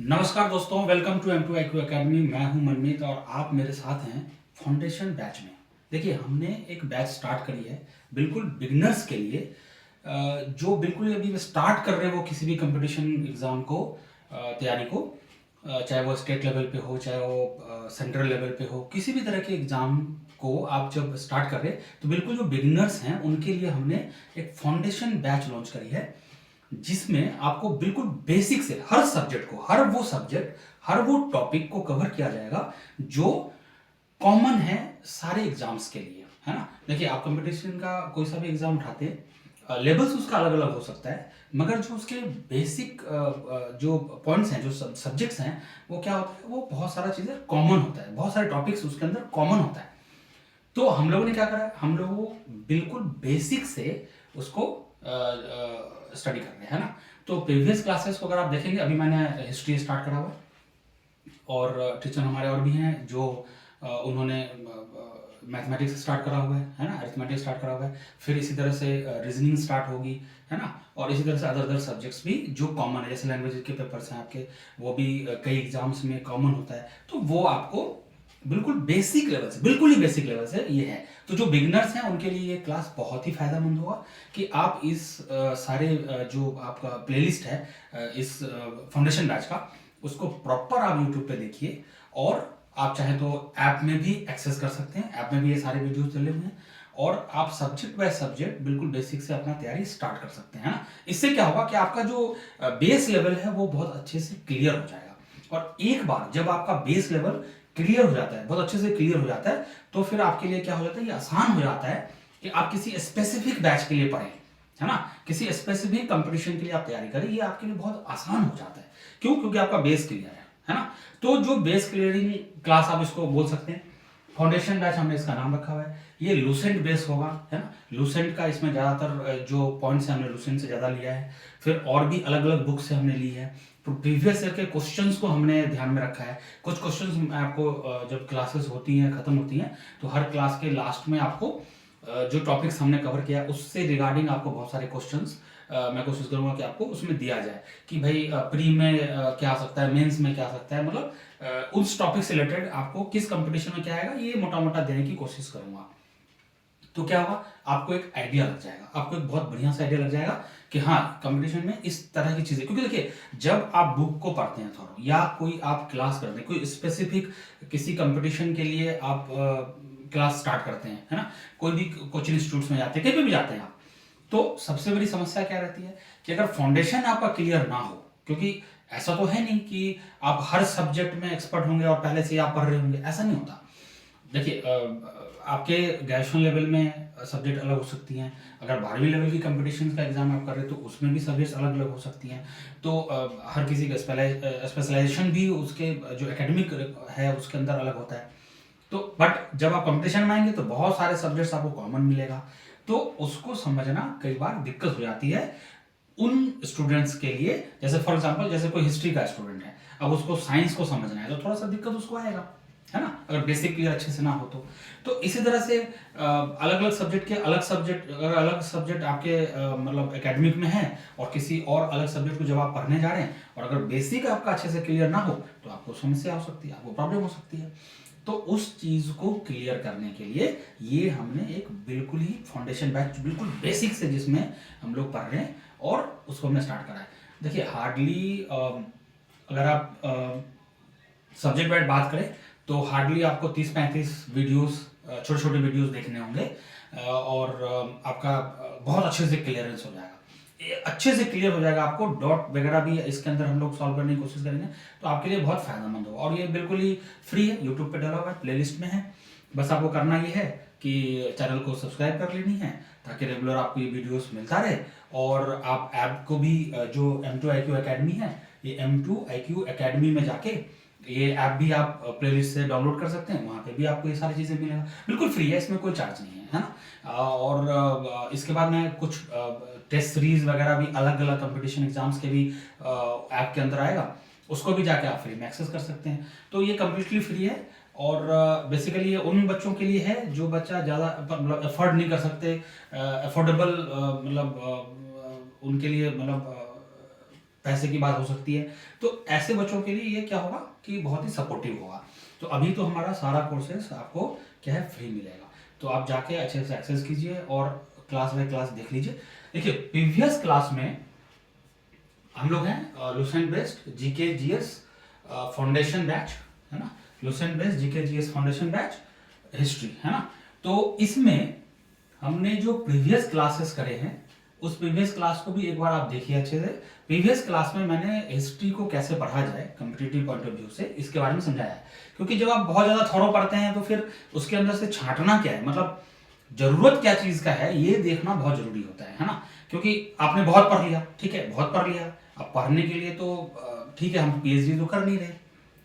नमस्कार दोस्तों, welcome to M2IQ academy. मैं हूं मनमीत और आप मेरे साथ हैं फाउंडेशन बैच में। देखिए, हमने एक बैच स्टार्ट करी है बिल्कुल बिगिनर्स के लिए, जो बिल्कुल अभी स्टार्ट कर रहे हैं वो किसी भी कंपटीशन एग्ज़ाम को, तैयारी को, चाहे वो स्टेट लेवल पे हो, चाहे वो सेंट्रल लेवल पे हो, किसी भी तरह के एग्ज़ाम को आप जब स्टार्ट कर रहे हैं तो बिल्कुल जो बिगिनर्स हैं उनके लिए हमने एक फाउंडेशन बैच लॉन्च करी है, जिसमें आपको बिल्कुल बेसिक से हर सब्जेक्ट को, हर वो टॉपिक को कवर किया जाएगा जो कॉमन है सारे एग्जाम्स के लिए, है ना। देखिए, आप कंपटीशन का कोई सा भी एग्जाम उठाते हैं, लेवल्स उसका अलग अलग हो सकता है, मगर जो उसके बेसिक जो पॉइंट्स हैं, जो सब्जेक्ट्स हैं, वो क्या होता है, वो बहुत सारा चीज़ें कॉमन होता है, बहुत सारे टॉपिक्स उसके अंदर कॉमन होता है। तो हम लोगों ने क्या करा, हम लोगों बिल्कुल बेसिक से उसको स्टडी कर रहे हैं, है ना। तो प्रीवियस क्लासेस को अगर आप देखेंगे, अभी मैंने हिस्ट्री स्टार्ट करा हुआ है और टीचर हमारे और भी हैं जो उन्होंने मैथमेटिक्स स्टार्ट करा हुआ है ना, अरिथमेटिक्स स्टार्ट करा हुआ है, फिर इसी तरह से रीजनिंग स्टार्ट होगी, है ना। और इसी तरह से अदर अदर सब्जेक्ट्स भी जो कॉमन है, जैसे लैंग्वेज के पेपर्स हैं आपके, वो भी कई एग्जाम्स में कॉमन होता है, तो वो आपको बिल्कुल बेसिक लेवल से, बिल्कुल ही बेसिक लेवल से ये है। तो जो बिगिनर्स हैं उनके लिए ये क्लास बहुत ही फायदेमंद होगा कि आप इस सारे जो आपका प्लेलिस्ट है, इस फाउंडेशन बैच का, उसको प्रॉपर आप यूट्यूब पे देखिए, और आप चाहे तो ऐप में भी एक्सेस कर सकते हैं, ऐप में भी ये सारे वीडियोस डले हुए हैं, और आप सब्जेक्ट बाय सब्जेक्ट बिल्कुल बेसिक से अपना तैयारी स्टार्ट कर सकते हैं, है ना। इससे क्या होगा कि आपका जो बेस लेवल है वो बहुत अच्छे से क्लियर हो जाएगा, और एक बार जब आपका बेस लेवल क्लियर हो जाता है, बहुत अच्छे से क्लियर हो जाता है, तो फिर आपके लिए क्या हो जाता है, ये आसान हो जाता है कि आप किसी स्पेसिफिक बैच के लिए पढ़ें, है ना, किसी स्पेसिफिक कंपटीशन के लिए आप तैयारी करें, ये आपके लिए बहुत आसान हो जाता है। क्यों? क्योंकि आपका बेस क्लियर है ना। तो जो बेस क्लियरिंग क्लास आप इसको बोल सकते हैं, फाउंडेशन बैच हमने इसका नाम रखा हुआ है। ये लूसेंट बेस होगा, है ना। लूसेंट का इसमें ज़्यादातर जो पॉइंट्स हैं हमने लूसेंट से ज़्यादा लिया है, फिर और भी अलग अलग बुक से हमने ली है। प्रीवियस ईयर के क्वेश्चंस को हमने ध्यान में रखा है। कुछ क्वेश्चंस मैं आपको जब क्लासेस होती हैं, खत्म होती हैं, तो हर क्लास के लास्ट में आपको जो टॉपिक्स हमने कवर किया उससे रिगार्डिंग आपको बहुत सारे क्वेश्चंस मैं कोशिश करूंगा कि आपको उसमें दिया जाए कि भाई प्री में क्या आ सकता है, मेंस में क्या आ सकता है, मतलब उस टॉपिक से रिलेटेड आपको किस कंपटीशन में क्या आएगा, ये मोटा मोटा देने की कोशिश करूंगा। तो क्या होगा, आपको एक आइडिया लग जाएगा, आपको एक बहुत बढ़िया सा आइडिया लग जाएगा कि हाँ, कंपटीशन में इस तरह की चीजें, क्योंकि देखिए, जब आप बुक को पढ़ते हैं थोड़ा, या कोई आप क्लास करते हैं, कोई स्पेसिफिक किसी कंपटीशन के लिए आप क्लास स्टार्ट करते हैं, है ना, कोई भी कोचिंग इंस्टीट्यूट्स में जाते हैं, कहीं पे भी जाते हैं आप, तो सबसे बड़ी समस्या क्या रहती है कि अगर फाउंडेशन आपका क्लियर ना हो, क्योंकि ऐसा तो है नहीं कि आप हर सब्जेक्ट में एक्सपर्ट होंगे और पहले से ही आप पढ़ रहे होंगे, ऐसा नहीं होता। देखिए, आपके ग्रेजुएशन लेवल में सब्जेक्ट अलग हो सकती हैं, अगर 12वीं लेवल की कंपटीशन का एग्जाम आप कर रहे हैं तो उसमें भी सब्जेक्ट्स अलग अलग हो सकती हैं। तो हर किसी का स्पेशलाइजेशन भी उसके जो एकेडमिक है उसके अंदर अलग होता है। तो बट जब आप कंपटीशन में आएंगे तो बहुत सारे सब्जेक्ट्स आपको कॉमन मिलेगा, तो उसको समझना कई बार दिक्कत हो जाती है उन स्टूडेंट्स के लिए। जैसे फॉर एग्जांपल, जैसे कोई हिस्ट्री का स्टूडेंट है, अब उसको साइंस को समझना है तो थोड़ा सा दिक्कत उसको आएगा, है ना, अगर बेसिक क्लियर अच्छे से ना हो तो इसी तरह से अलग अलग सब्जेक्ट के अलग सब्जेक्ट, अगर अलग सब्जेक्ट आपके मतलब एकेडमिक में है और किसी और अलग सब्जेक्ट को जब आप पढ़ने जा रहे हैं, और अगर बेसिक आपका अच्छे से क्लियर ना हो तो आपको समस्या हो सकती है, आपको प्रॉब्लम हो सकती है। तो उस चीज को क्लियर करने के लिए ये हमने एक बिल्कुल ही फाउंडेशन बैच, बिल्कुल बेसिक से, जिसमें हम लोग पढ़ रहे हैं, और उसको हमने स्टार्ट करा है। देखिए, हार्डली अगर आप सब्जेक्ट वाइज बात करें तो हार्डली आपको 30-35 वीडियोस, छोटे छोटे वीडियोस देखने होंगे, और आपका बहुत अच्छे से क्लियरेंस हो जाएगा, अच्छे से क्लियर हो जाएगा। आपको डॉट वगैरह भी इसके अंदर हम लोग सॉल्व करने की कोशिश करेंगे, तो आपके लिए बहुत फायदेमंद होगा। और ये बिल्कुल ही फ्री है, यूट्यूब पे डला हुआ है, प्लेलिस्ट में है। बस आपको करना ये है कि चैनल को सब्सक्राइब कर लेनी है, ताकि रेगुलर आपको ये वीडियोस मिलता रहे। और आप ऐप को भी जो M2IQ एकेडमी है, ये M2IQ एकेडमी में जाके ये ऐप भी आप प्लेलिस्ट से डाउनलोड कर सकते हैं, वहाँ पे भी आपको ये सारी चीज़ें मिलेगा, बिल्कुल फ्री है, इसमें कोई चार्ज नहीं है ना। और इसके बाद में कुछ टेस्ट सीरीज वगैरह भी अलग अलग कंपटीशन एग्जाम्स के भी ऐप के अंदर आएगा, उसको भी जाके आप फ्री में एक्सेस कर सकते हैं। तो ये कम्प्लीटली फ्री है, और बेसिकली ये उन बच्चों के लिए है जो बच्चा ज़्यादा मतलब अफोर्ड नहीं कर सकते, अफोर्डेबल मतलब उनके लिए, मतलब पैसे की बात हो सकती है। तो ऐसे बच्चों के लिए ये क्या होगा कि बहुत ही सपोर्टिव होगा। तो अभी तो हमारा सारा कोर्सेस आपको क्या है, फ्री मिलेगा। तो आप जाके अच्छे से एक्सेस कीजिए और क्लास बाय क्लास देख लीजिए। देखिए प्रीवियस क्लास में हम लोग हैं Lucent based GK GS foundation batch, है ना, Lucent based GK GS foundation batch history, है ना। तो इसमें हमने जो प्रीवियस क्लासेस करे हैं उस प्रीवियस क्लास को भी एक बार आप देखिए अच्छे से। प्रीवियस क्लास में मैंने हिस्ट्री को कैसे पढ़ा जाए कॉम्पिटिटिव पॉइंट ऑफ व्यू से, इसके बारे में समझाया है। क्योंकि जब आप बहुत ज़्यादा थॉरो पढ़ते हैं तो फिर उसके अंदर से छांटना क्या है, मतलब जरूरत क्या चीज़ का है, ये देखना बहुत जरूरी होता है ना। क्योंकि आपने बहुत पढ़ लिया, ठीक है, बहुत पढ़ लिया, अब पढ़ने के लिए तो ठीक है, हम पीएचडी तो कर नहीं रहे,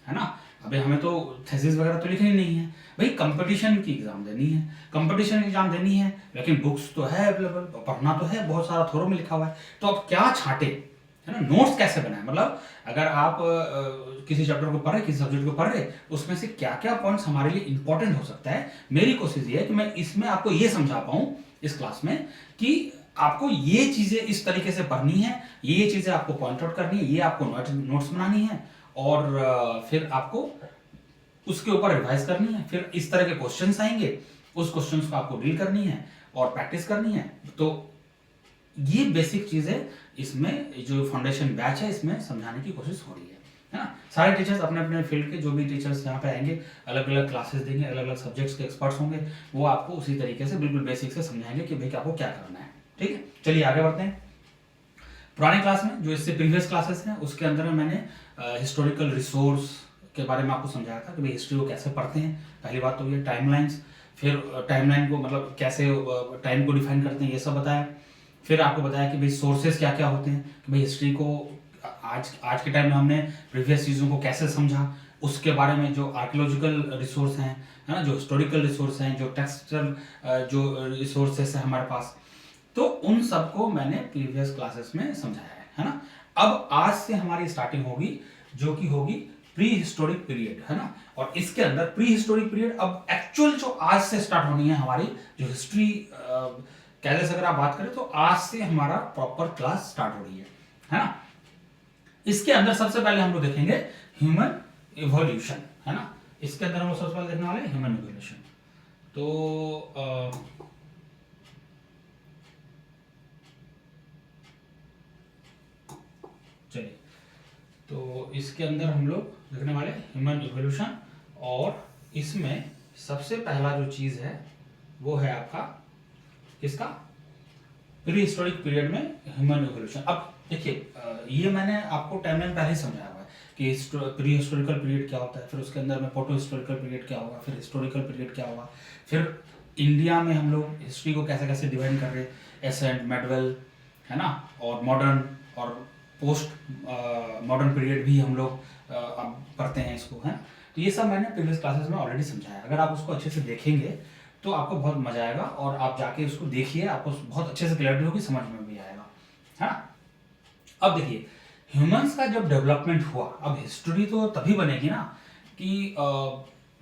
है ना। अभी हमें तो थीसिस वगैरह तो लिखनी नहीं है भाई, कंपटीशन की एग्जाम देनी है, कंपटीशन एग्जाम देनी है, लेकिन बुक्स तो है अवेलेबल, पढ़ना तो है, बहुत सारा थोरो में लिखा हुआ है। तो अब क्या छांटे, है ना, नोट्स कैसे बनाए, मतलब अगर आप किसी चैप्टर को पढ़ रहे, किसी सब्जेक्ट को पढ़ रहे, उसमें से क्या क्या पॉइंट्स हमारे लिए इंपॉर्टेंट हो सकता है। मेरी कोशिश ये है कि मैं इसमें आपको ये समझा पाऊँ इस क्लास में कि आपको ये चीज़ें इस तरीके से पढ़नी है, ये चीज़ें आपको पॉइंट आउट करनी है, ये आपको नोट्स बनानी है, और फिर आपको उसके ऊपर रिवाइज करनी है। फिर इस तरह के क्वेश्चंस आएंगे, उस क्वेश्चंस को आपको डील करनी है और प्रैक्टिस करनी है। तो ये बेसिक चीज़ें इसमें जो फाउंडेशन बैच है इसमें समझाने की कोशिश हो रही है ना। सारे टीचर्स अपने अपने फील्ड के जो भी टीचर्स यहाँ पे आएंगे, अलग अलग क्लासेस देंगे, अलग अलग सब्जेक्ट्स के एक्सपर्ट्स होंगे, वो आपको उसी तरीके से बिल्कुल बेसिक से समझाएंगे कि भाई आपको क्या करना है। ठीक है, चलिए आगे बढ़ते हैं। पुराने क्लास में जो इससे प्रीवियस क्लासेस हैं उसके अंदर में मैंने हिस्टोरिकल रिसोर्स के बारे में आपको समझाया था कि भाई हिस्ट्री को कैसे पढ़ते हैं। पहली बात तो ये टाइमलाइंस, फिर टाइमलाइन को मतलब कैसे टाइम को डिफाइन करते हैं, ये सब बताया। फिर आपको बताया कि भाई सोर्सेज क्या क्या होते हैं, कि भाई हिस्ट्री को आज के टाइम में हमने प्रीवियस चीज़ों को कैसे समझा, उसके बारे में जो आर्कियोलॉजिकल रिसोर्स हैं, है ना, जो हिस्टोरिकल रिसोर्स हैं, जो टेक्सचुअल जो रिसोर्सेस हैं हमारे पास, तो उन सबको मैंने प्रीवियस क्लासेस में समझाया है ना। अब आज से हमारी स्टार्टिंग होगी जो कि होगी प्री हिस्टोरिक पीरियड, है ना। और इसके अंदर प्री हिस्टोरिक पीरियड अब एक्चुअल जो आज से स्टार्ट होनी है हमारी जो हिस्ट्री कैसे अगर आप बात करें तो आज से हमारा प्रॉपर क्लास स्टार्ट हो रही है ना। इसके अंदर सबसे पहले हम लोग देखेंगे ह्यूमन इवोल्यूशन, है ना। इसके अंदर हम लोग सबसे पहले देखने वाले ह्यूमन इवोल्यूशन। तो चलिए, तो इसके अंदर हम लोग देखने वाले ह्यूमन इवोल्यूशन, और इसमें सबसे पहला जो चीज़ है वो है आपका किसका, प्री हिस्टोरिक पीरियड में ह्यूमन इवोल्यूशन। अब देखिए ये मैंने आपको टाइमलाइन पहले ही समझाया हुआ है कि प्री हिस्टोरिकल पीरियड क्या होता है, फिर उसके अंदर में प्रोटो हिस्टोरिकल पीरियड क्या होगा, फिर हिस्टोरिकल पीरियड क्या होगा, फिर इंडिया में हम लोग हिस्ट्री को कैसे कैसे डिवाइड कर रहे हैं, एसेंट, मेडवेल, है ना, और मॉडर्न और पोस्ट मॉडर्न पीरियड भी हम लोग अब पढ़ते हैं इसको, है। तो ये सब मैंने प्रीवियस क्लासेस में ऑलरेडी समझाया। अगर आप उसको अच्छे से देखेंगे तो आपको बहुत मजा आएगा, और आप जाके उसको देखिए, आपको बहुत अच्छे से क्लैरिटी होगी, समझ में भी आएगा, है ना। अब देखिए ह्यूमंस का जब डेवलपमेंट हुआ, अब हिस्ट्री तो तभी बनेगी ना कि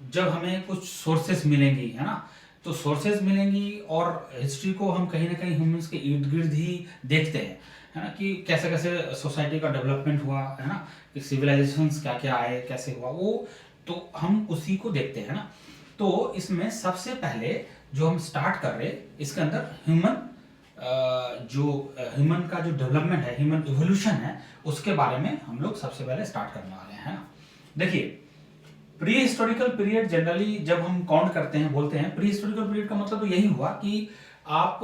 जब हमें कुछ सोर्सेस मिलेंगी, है ना। तो सोर्सेज मिलेंगी और हिस्ट्री को हम कहीं ना कहीं ह्यूमंस के इर्द गिर्द ही देखते हैं, है ना, कि कैसे कैसे सोसाइटी का डेवलपमेंट हुआ, है ना, कि सिविलाइजेशंस क्या क्या आए, कैसे हुआ, वो तो हम उसी को देखते हैं ना। तो इसमें सबसे पहले जो हम स्टार्ट कर रहे हैं इसके अंदर ह्यूमन का जो डेवलपमेंट है, ह्यूमन इवोल्यूशन है, उसके बारे में हम लोग सबसे पहले स्टार्ट करने वाले हैं, है ना। देखिए प्री हिस्टोरिकल पीरियड जनरली जब हम काउंट करते हैं, बोलते हैं प्री हिस्टोरिकल पीरियड का मतलब तो यही हुआ कि आप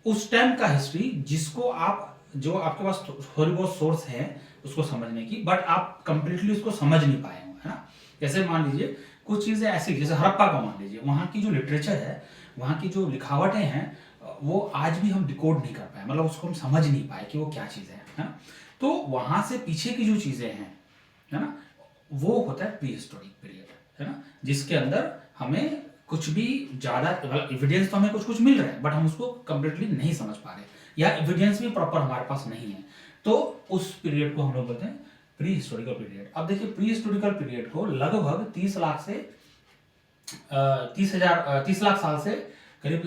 उस टाइम का हिस्ट्री जिसको आप जो आपके पास थोड़ी बहुत सोर्स है उसको समझने की, बट आप कंप्लीटली उसको समझ नहीं पाए हो, है ना। जैसे मान लीजिए कुछ चीज़ें ऐसी, जैसे हड़प्पा का मान लीजिए, वहाँ की जो लिटरेचर है, वहाँ की जो लिखावटें हैं, वो आज भी हम डिकोड नहीं कर पाए, मतलब उसको हम समझ नहीं पाए कि वो क्या चीज़ है ना। तो वहाँ से पीछे की जो चीज़ें हैं, है ना, वो होता है प्री हिस्टोरिक पीरियड, है ना, जिसके अंदर हमें कुछ भी ज़्यादा एविडेंस तो हमें कुछ कुछ मिल रहा है, बट हम उसको कंप्लीटली नहीं समझ पा रहे, या एविडेंस भी प्रॉपर हमारे पास नहीं है। तो उस पीरियड को हम लोग बोलते हैं प्री हिस्टोरिकल पीरियड। अब देखिए प्री हिस्टोरिकल पीरियड को लगभग 30 लाख से 30 लाख साल से करीब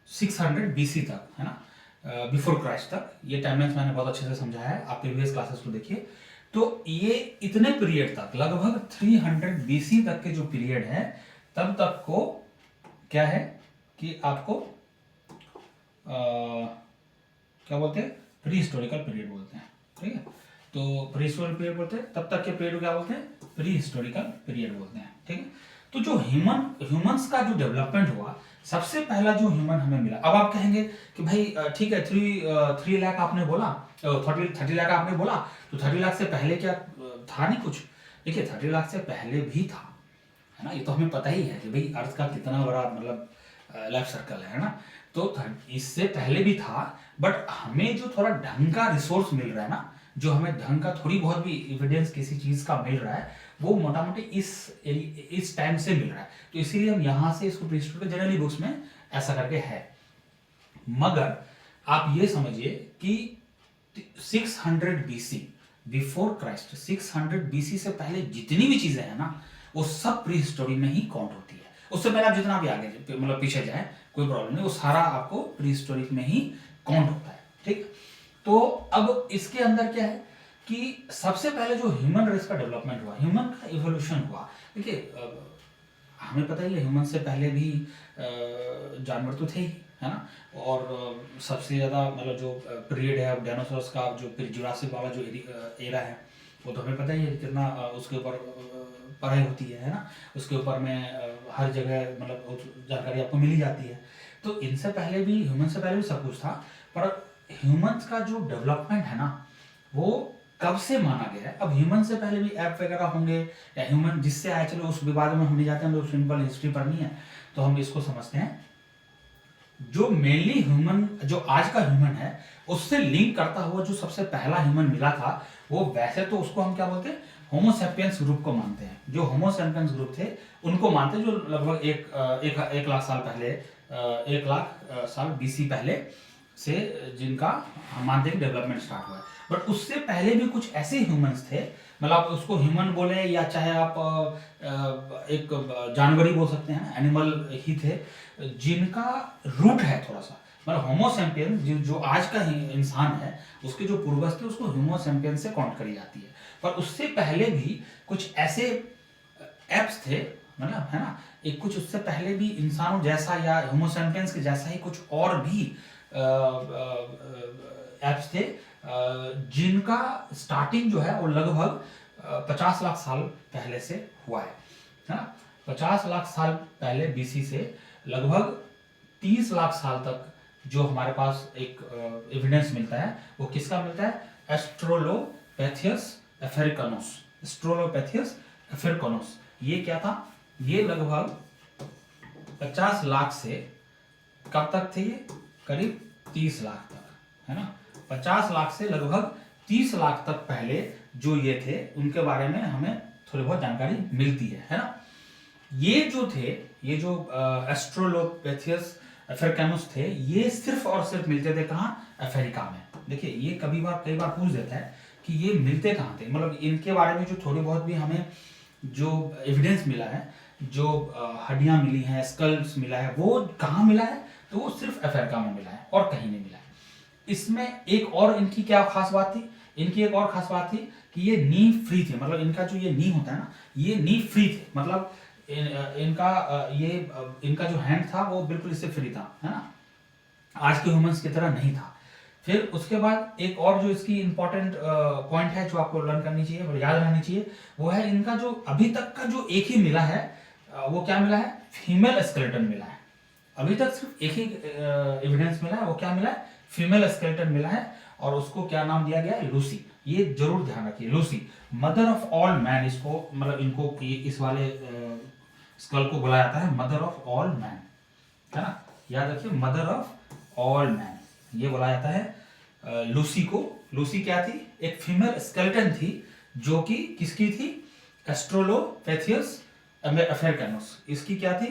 600 BC तक, है ना, बिफोर क्राइस्ट तक। ये टाइमलाइंस मैंने बहुत अच्छे से समझाया है, आप प्रीवियस क्लासेस को देखिए। तो ये इतने पीरियड तक, लगभग 300 बीसी तक के जो पीरियड है, तब तक को क्या है कि आपको क्या बोलते हैं, प्री हिस्टोरिकल पीरियड बोलते हैं, ठीक है। तो प्री हिस्टोरिकल पीरियड बोलते हैं, तब तक के पीरियड को क्या बोलते हैं, प्री हिस्टोरिकल पीरियड बोलते हैं, ठीक है। तो जो ह्यूमंस का जो डेवलपमेंट हुआ, सबसे पहला जो ह्यूमन हमें मिला। अब आप कहेंगे कि भाई ठीक है, 3 लाख आपने बोला, 30 लाख आपने बोला, तो 30 लाख से पहले क्या था नहीं कुछ? देखिए 30 लाख से पहले भी था, है ना। ये तो हमें पता ही है कि भाई अर्थ का कितना बड़ा मतलब लाइफ सर्कल है ना। तो इससे पहले भी था, बट हमें जो थोड़ा ढंग का रिसोर्स मिल रहा है ना, जो हमें ढंग का थोड़ी बहुत भी एविडेंस किसी चीज का मिल रहा है, वो मोटा मोटी इस टाइम से मिल रहा है। तो इसीलिए हम यहाँ से इसको प्रीहिस्टोरिक जनरली बुक्स में ऐसा करके है। मगर आप ये समझिए कि 600 बीसी, बिफोर क्राइस्ट, 600 बीसी से पहले जितनी भी चीजें हैं ना, वो सब प्री हिस्टोरी में ही काउंट होती है। उससे पहले आप जितना भी आगे मतलब पीछे जाए कोई प्रॉब्लम नहीं, वो सारा आपको प्री हिस्टोरिक में ही काउंट होता है, ठीक। तो अब इसके अंदर क्या है कि सबसे पहले जो ह्यूमन रेस का डेवलपमेंट हुआ, ह्यूमन का इवोल्यूशन हुआ। देखिए हमें पता ही है ह्यूमन से पहले भी जानवर तो थे ही, है ना। और सबसे ज़्यादा मतलब जो पीरियड है डायनासोर्स का, जो जुरासिक वाला जो एरा है, वो तो हमें पता ही है कितना उसके ऊपर पढ़ाई होती है ना। उसके ऊपर में हर जगह मतलब जानकारी आपको मिल ही जाती है। तो इनसे पहले भी, ह्यूमन से पहले भी सब कुछ था, पर ह्यूमंस का जो डेवलपमेंट है ना, वो कब से माना गया है। अब ह्यूमन से पहले भी ऐप वगैरह होंगे, या ह्यूमन जिससे आए, चलो उस विवाद में हम नहीं जाते हैं, हम सिंपल हिस्ट्री पढ़नी है तो हम इसको समझते हैं। जो मेनली ह्यूमन, जो आज का ह्यूमन है, उससे लिंक करता हुआ जो सबसे पहला ह्यूमन मिला था, वो वैसे तो उसको हम क्या बोलते हैं, होमो सैपियंस ग्रुप को मानते हैं। जो होमो सैपियंस ग्रुप थे उनको मानते हैं, जो लगभग एक लाख साल पहले, 1 लाख साल बीसी पहले से जिनका हम मानते हैं डेवलपमेंट स्टार्ट हुआ है। बट उससे पहले भी कुछ ऐसे ह्यूमंस थे, मतलब आप उसको ह्यूमन बोले या चाहे आप एक जानवर ही बोल सकते हैं, एनिमल ही थे, जिनका रूट है थोड़ा सा, मतलब होमो सैपियंस जो आज का ही इंसान है, उसके जो पूर्वज थे उसको होमो सैपियंस से काउंट करी जाती है। पर उससे पहले भी कुछ ऐसे एप्स थे, मतलब है ना, एक कुछ उससे पहले भी इंसानों जैसा या होमो सैपियंस के जैसा ही कुछ और भी एप्स थे, जिनका स्टार्टिंग जो है वो लगभग 50 लाख साल पहले से हुआ है ना। 50 लाख साल पहले बीसी से लगभग 30 लाख साल तक जो हमारे पास एक एविडेंस मिलता है, वो किसका मिलता है, एस्ट्रोलोपैथियस अफ्रीकानस। एस्ट्रोलोपैथियस अफ्रीकानस ये क्या था, ये लगभग 50 लाख से कब तक थे, ये करीब 30 लाख तक, है ना। 50 लाख से लगभग 30 लाख तक पहले जो ये थे, उनके बारे में हमें थोड़ी बहुत जानकारी मिलती है ना। ये जो थे, ये जो एस्ट्रोलोपैथियस अफ्रीकानस थे, ये सिर्फ और सिर्फ मिलते थे कहाँ, अफ्रीका में। देखिए ये कई बार पूछ देता है कि ये मिलते कहाँ थे, मतलब इनके बारे में जो थोड़ी बहुत भी हमें जो एविडेंस मिला है, जो हड्डियां मिली हैं, स्कल्स मिला है, वो कहाँ मिला है, तो वो सिर्फ अफ्रीका में मिला है और कहीं नहीं मिला है। इसमें एक और इनकी क्या खास बात थी, इनकी एक और खास बात थी कि ये नी फ्री थे, मतलब इनका जो ये नी होता है ना, ये नी फ्री थे, मतलब इनका जो हैंड था वो बिल्कुल इससे फ्री था, है ना, आज के ह्यूमंस की तरह नहीं था। फिर उसके बाद एक और जो इसकी इंपॉर्टेंट पॉइंट है जो आपको लर्न करनी चाहिए और याद रहनी चाहिए, वो है इनका जो अभी तक का जो एक ही मिला है, वो क्या मिला है, फीमेल स्केलेटन मिला है। अभी तक सिर्फ एक ही एविडेंस मिला है, वो क्या मिला है, फीमेल स्केलेटन मिला है, और उसको क्या नाम दिया गया है, लूसी। ये जरूर ध्यान रखिए, Lucy, mother of all man, इसको मतलब इनको इस वाले स्कल को बुलाया जाता है मदर ऑफ ऑल मैन, है ना, याद रखिए, मदर ऑफ ऑल मैन ये बोला जाता है लूसी को। लूसी क्या थी, एक फीमेल स्केलेटन थी, जो कि किसकी थी, एस्ट्रोलोपैथियस अफ्रीकानस। इसकी क्या थी,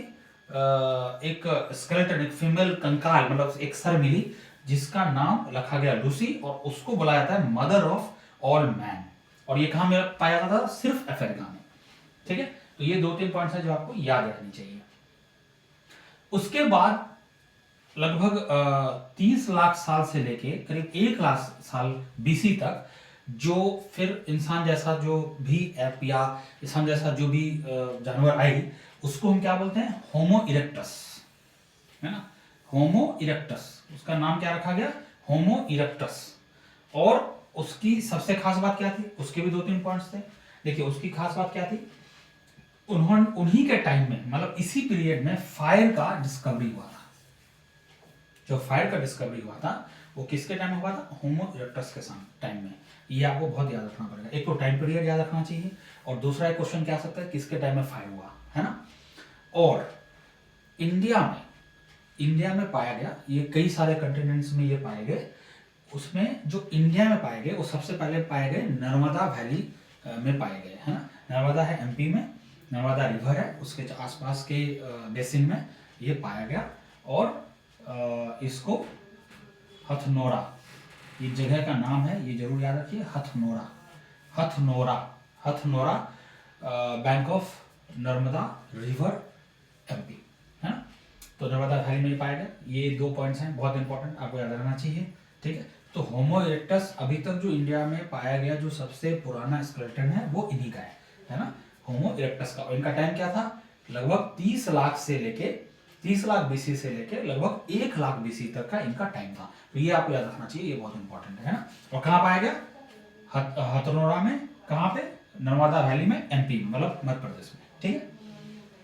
एक स्केलेटन, एक फीमेल कंकाल, मतलब एक सर मिली, जिसका नाम रखा गया लूसी, और उसको बोला जाता है मदर ऑफ ऑल मैन। और ये कहाँ में पाया जाता था, सिर्फ अफ्रीका में, ठीक है। तो ये 2-3 पॉइंट्स हैं जो आपको याद रखनी चाहिए। उसके बाद लगभग 30 लाख साल से लेके करीब 1 लाख साल बीसी तक जो फिर इंसान जैसा जो भी ऐप या इंसान जैसा जो भी जानवर आई, उसको हम क्या बोलते हैं? होमो इरेक्टस, है ना? होमो इरेक्टस, उसका नाम क्या रखा गया? होमो इरेक्टस। और उसकी सबसे खास बात क्या थी? उसके भी 2-3 पॉइंट्स थे। देखिए उसकी खास बात क्या थी, उन्हीं के टाइम में, मतलब इसी पीरियड में फायर का डिस्कवरी हुआ था। जो फायर का डिस्कवरी हुआ था वो किसके टाइम में हुआ था? होमो इरेक्टस के टाइम में। ये आपको बहुत याद रखना पड़ेगा। एक तो टाइम पीरियड याद रखना चाहिए, और दूसरा एक क्वेश्चन क्या आ सकता है, किसके टाइम में फायर हुआ, है ना? और इंडिया में पाया गया, ये कई सारे कंटिनेंट्स में ये पाए गए। उसमें जो इंडिया में पाए गए वो सबसे पहले पाए गए नर्मदा वैली में पाए गए, है ना? नर्मदा है एमपी में, नर्मदा रिवर है, उसके आसपास के बेसिन में ये पाया गया। और इसको हथनोरा, ये जगह का नाम है, ये जरूर याद रखिए, Hathnora. Hathnora, Hathnora, bank of Narmada river MP, है ना? तो नर्मदा वैली में पाया गया। ये 2 पॉइंट्स हैं बहुत इंपॉर्टेंट, आपको याद रखना चाहिए, ठीक है? तो होमो इरेक्टस अभी तक जो इंडिया में पाया गया जो सबसे पुराना स्केलेटन है वो इन्हीं का है ना? होमो इरेक्टस का। और इनका टाइम क्या था? लगभग 30 लाख से लेके 30 लाख बीसी से लेके लगभग 1 लाख बीसी तक का इनका टाइम था। तो ये आपको याद रखना चाहिए, ये बहुत इंपॉर्टेंट है ना? और कहाँ पाया गया? हथनोरा में। कहाँ पे? नर्मदा वैली में, एमपी मतलब मध्य प्रदेश में, ठीक है?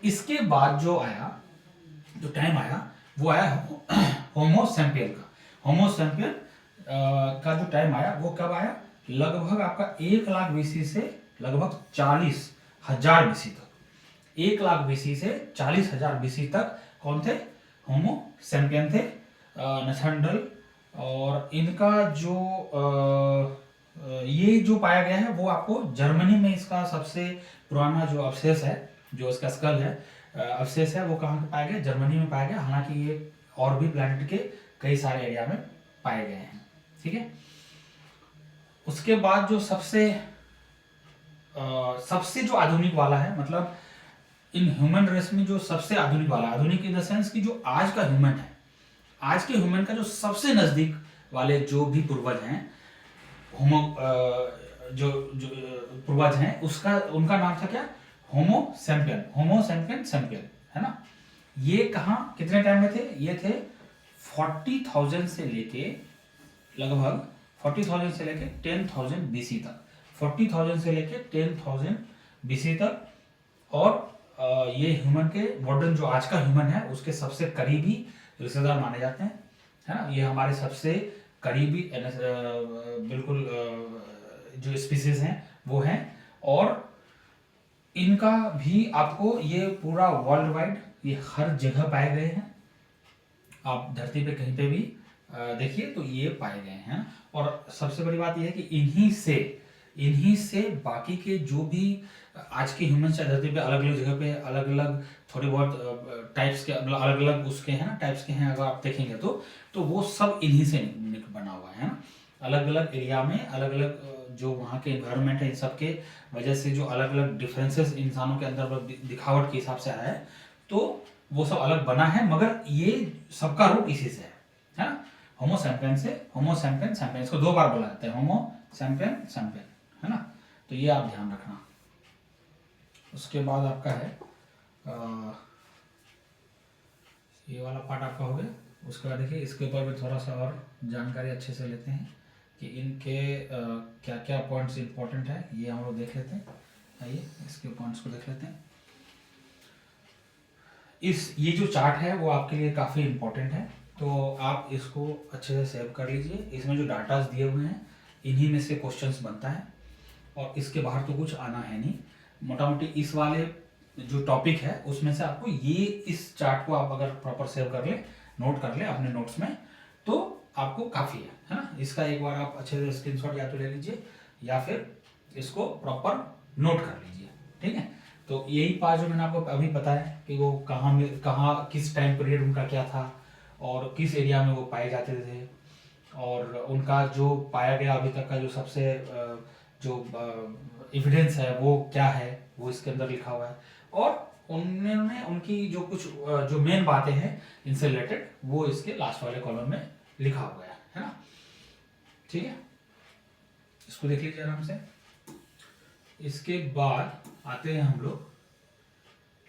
इसके बाद जो आया, जो टाइम आया, वो आया होमो सैम्पियन का। होमो सैम्पियन का जो टाइम आया वो कब आया? लगभग आपका 1 लाख बीसी से लगभग 40,000 बीसी तक। 1 लाख बीसी से 40,000 बीसी तक कौन थे? होमो सैम्पियन थे, नेथानडल। और इनका जो ये जो पाया गया है वो आपको जर्मनी में, इसका सबसे पुराना जो अवशेष है, जो इसका स्कल है, अवशेष है, वो कहाँ पे पाया गया? जर्मनी में पाया गया। हालांकि ये और भी प्लैनेट के कई सारे एरिया में पाए गए हैं, ठीक है? उसके बाद जो सबसे जो आधुनिक वाला है, मतलब इन ह्यूमन रेस में जो सबसे आधुनिक वाला, आधुनिक इन द सेंस कि जो आज का ह्यूमन है, आज के ह्यूमन का जो सबसे नजदीक वाले जो भी पूर्वज हैं, होमो जो जो पूर्वज हैं, उनका नाम था क्या? होमो सैम्पियन। होमो सैम्पियन, सैम्पियन, है ना? ये कहाँ कितने टाइम में थे? ये थे 40,000 से लेके लगभग 40,000 से लेके 10,000 बीसी तक। 40,000 से लेके 10,000 बीसी तक। और ये ह्यूमन के मॉडर्न जो आज का ह्यूमन है उसके सबसे करीबी रिश्तेदार माने जाते हैं, है ना? ये हमारे सबसे करीबी बिल्कुल जो स्पीसीज हैं वो हैं। और इनका भी आपको ये पूरा वर्ल्ड वाइड, ये हर जगह पाए गए हैं। आप धरती पे कहीं पे भी देखिए तो ये पाए गए हैं। और सबसे बड़ी बात यह है कि इन्हीं से बाकी के जो भी आज के ह्यूमंस धरती पे अलग अलग जगह पे अलग अलग थोड़े बहुत टाइप्स के, मतलब अलग अलग उसके हैं ना, टाइप्स के हैं, अगर आप देखेंगे तो वो सब इन्हीं से बना हुआ है ना? अलग अलग एरिया में अलग अलग जो वहाँ के इन्वायरमेंट है, इन सब के वजह से जो अलग अलग डिफरेंसेस इंसानों के अंदर दिखावट के हिसाब से आया है, तो वो सब अलग बना है, मगर ये सबका रूट इसी से है ना? होमो सैम्पियन से, होमो सैम्पियन सैम्पियन, इसको 2 बार बोला जाता है, होमो सैम्पियन सैम्पियन, है ना? तो ये आप ध्यान रखना। उसके बाद आपका है ये वाला पार्ट आपका हो गया। उसके बाद देखिए इसके ऊपर भी थोड़ा सा और जानकारी अच्छे से लेते हैं कि इनके क्या क्या पॉइंट्स इंपॉर्टेंट है, ये हम लोग देख लेते हैं। आइए इसके पॉइंट्स को देख लेते हैं। ये जो चार्ट है वो आपके लिए काफ़ी इंपॉर्टेंट है, तो आप इसको अच्छे से सेव कर लीजिए। इसमें जो डाटाज दिए हुए हैं इन्हीं में से क्वेश्चंस बनता है, और इसके बाहर तो कुछ आना है नहीं। मोटा मोटी इस वाले जो टॉपिक है उसमें से आपको ये, इस चार्ट को आप अगर प्रॉपर सेव कर ले, नोट कर ले अपने नोट्स में, तो आपको काफ़ी है ना? इसका एक बार आप अच्छे से स्क्रीनशॉट या तो ले लीजिए या फिर इसको प्रॉपर नोट कर लीजिए, ठीक है? तो यही 5 जो मैंने आपको अभी बताया कि वो कहाँ किस टाइम पीरियड उनका क्या था, और किस एरिया में वो पाए जाते थे, और उनका जो पाया गया अभी तक का जो सबसे जो एविडेंस है वो क्या है, वो इसके अंदर लिखा हुआ है। और उन्होंने उनकी जो कुछ जो मेन बातें हैं इनसे रिलेटेड वो इसके लास्ट वाले कॉलम में लिखा हुआ है ना। ठीक है, इसको देख लीजिए आराम से। इसके बाद आते हैं हम लोग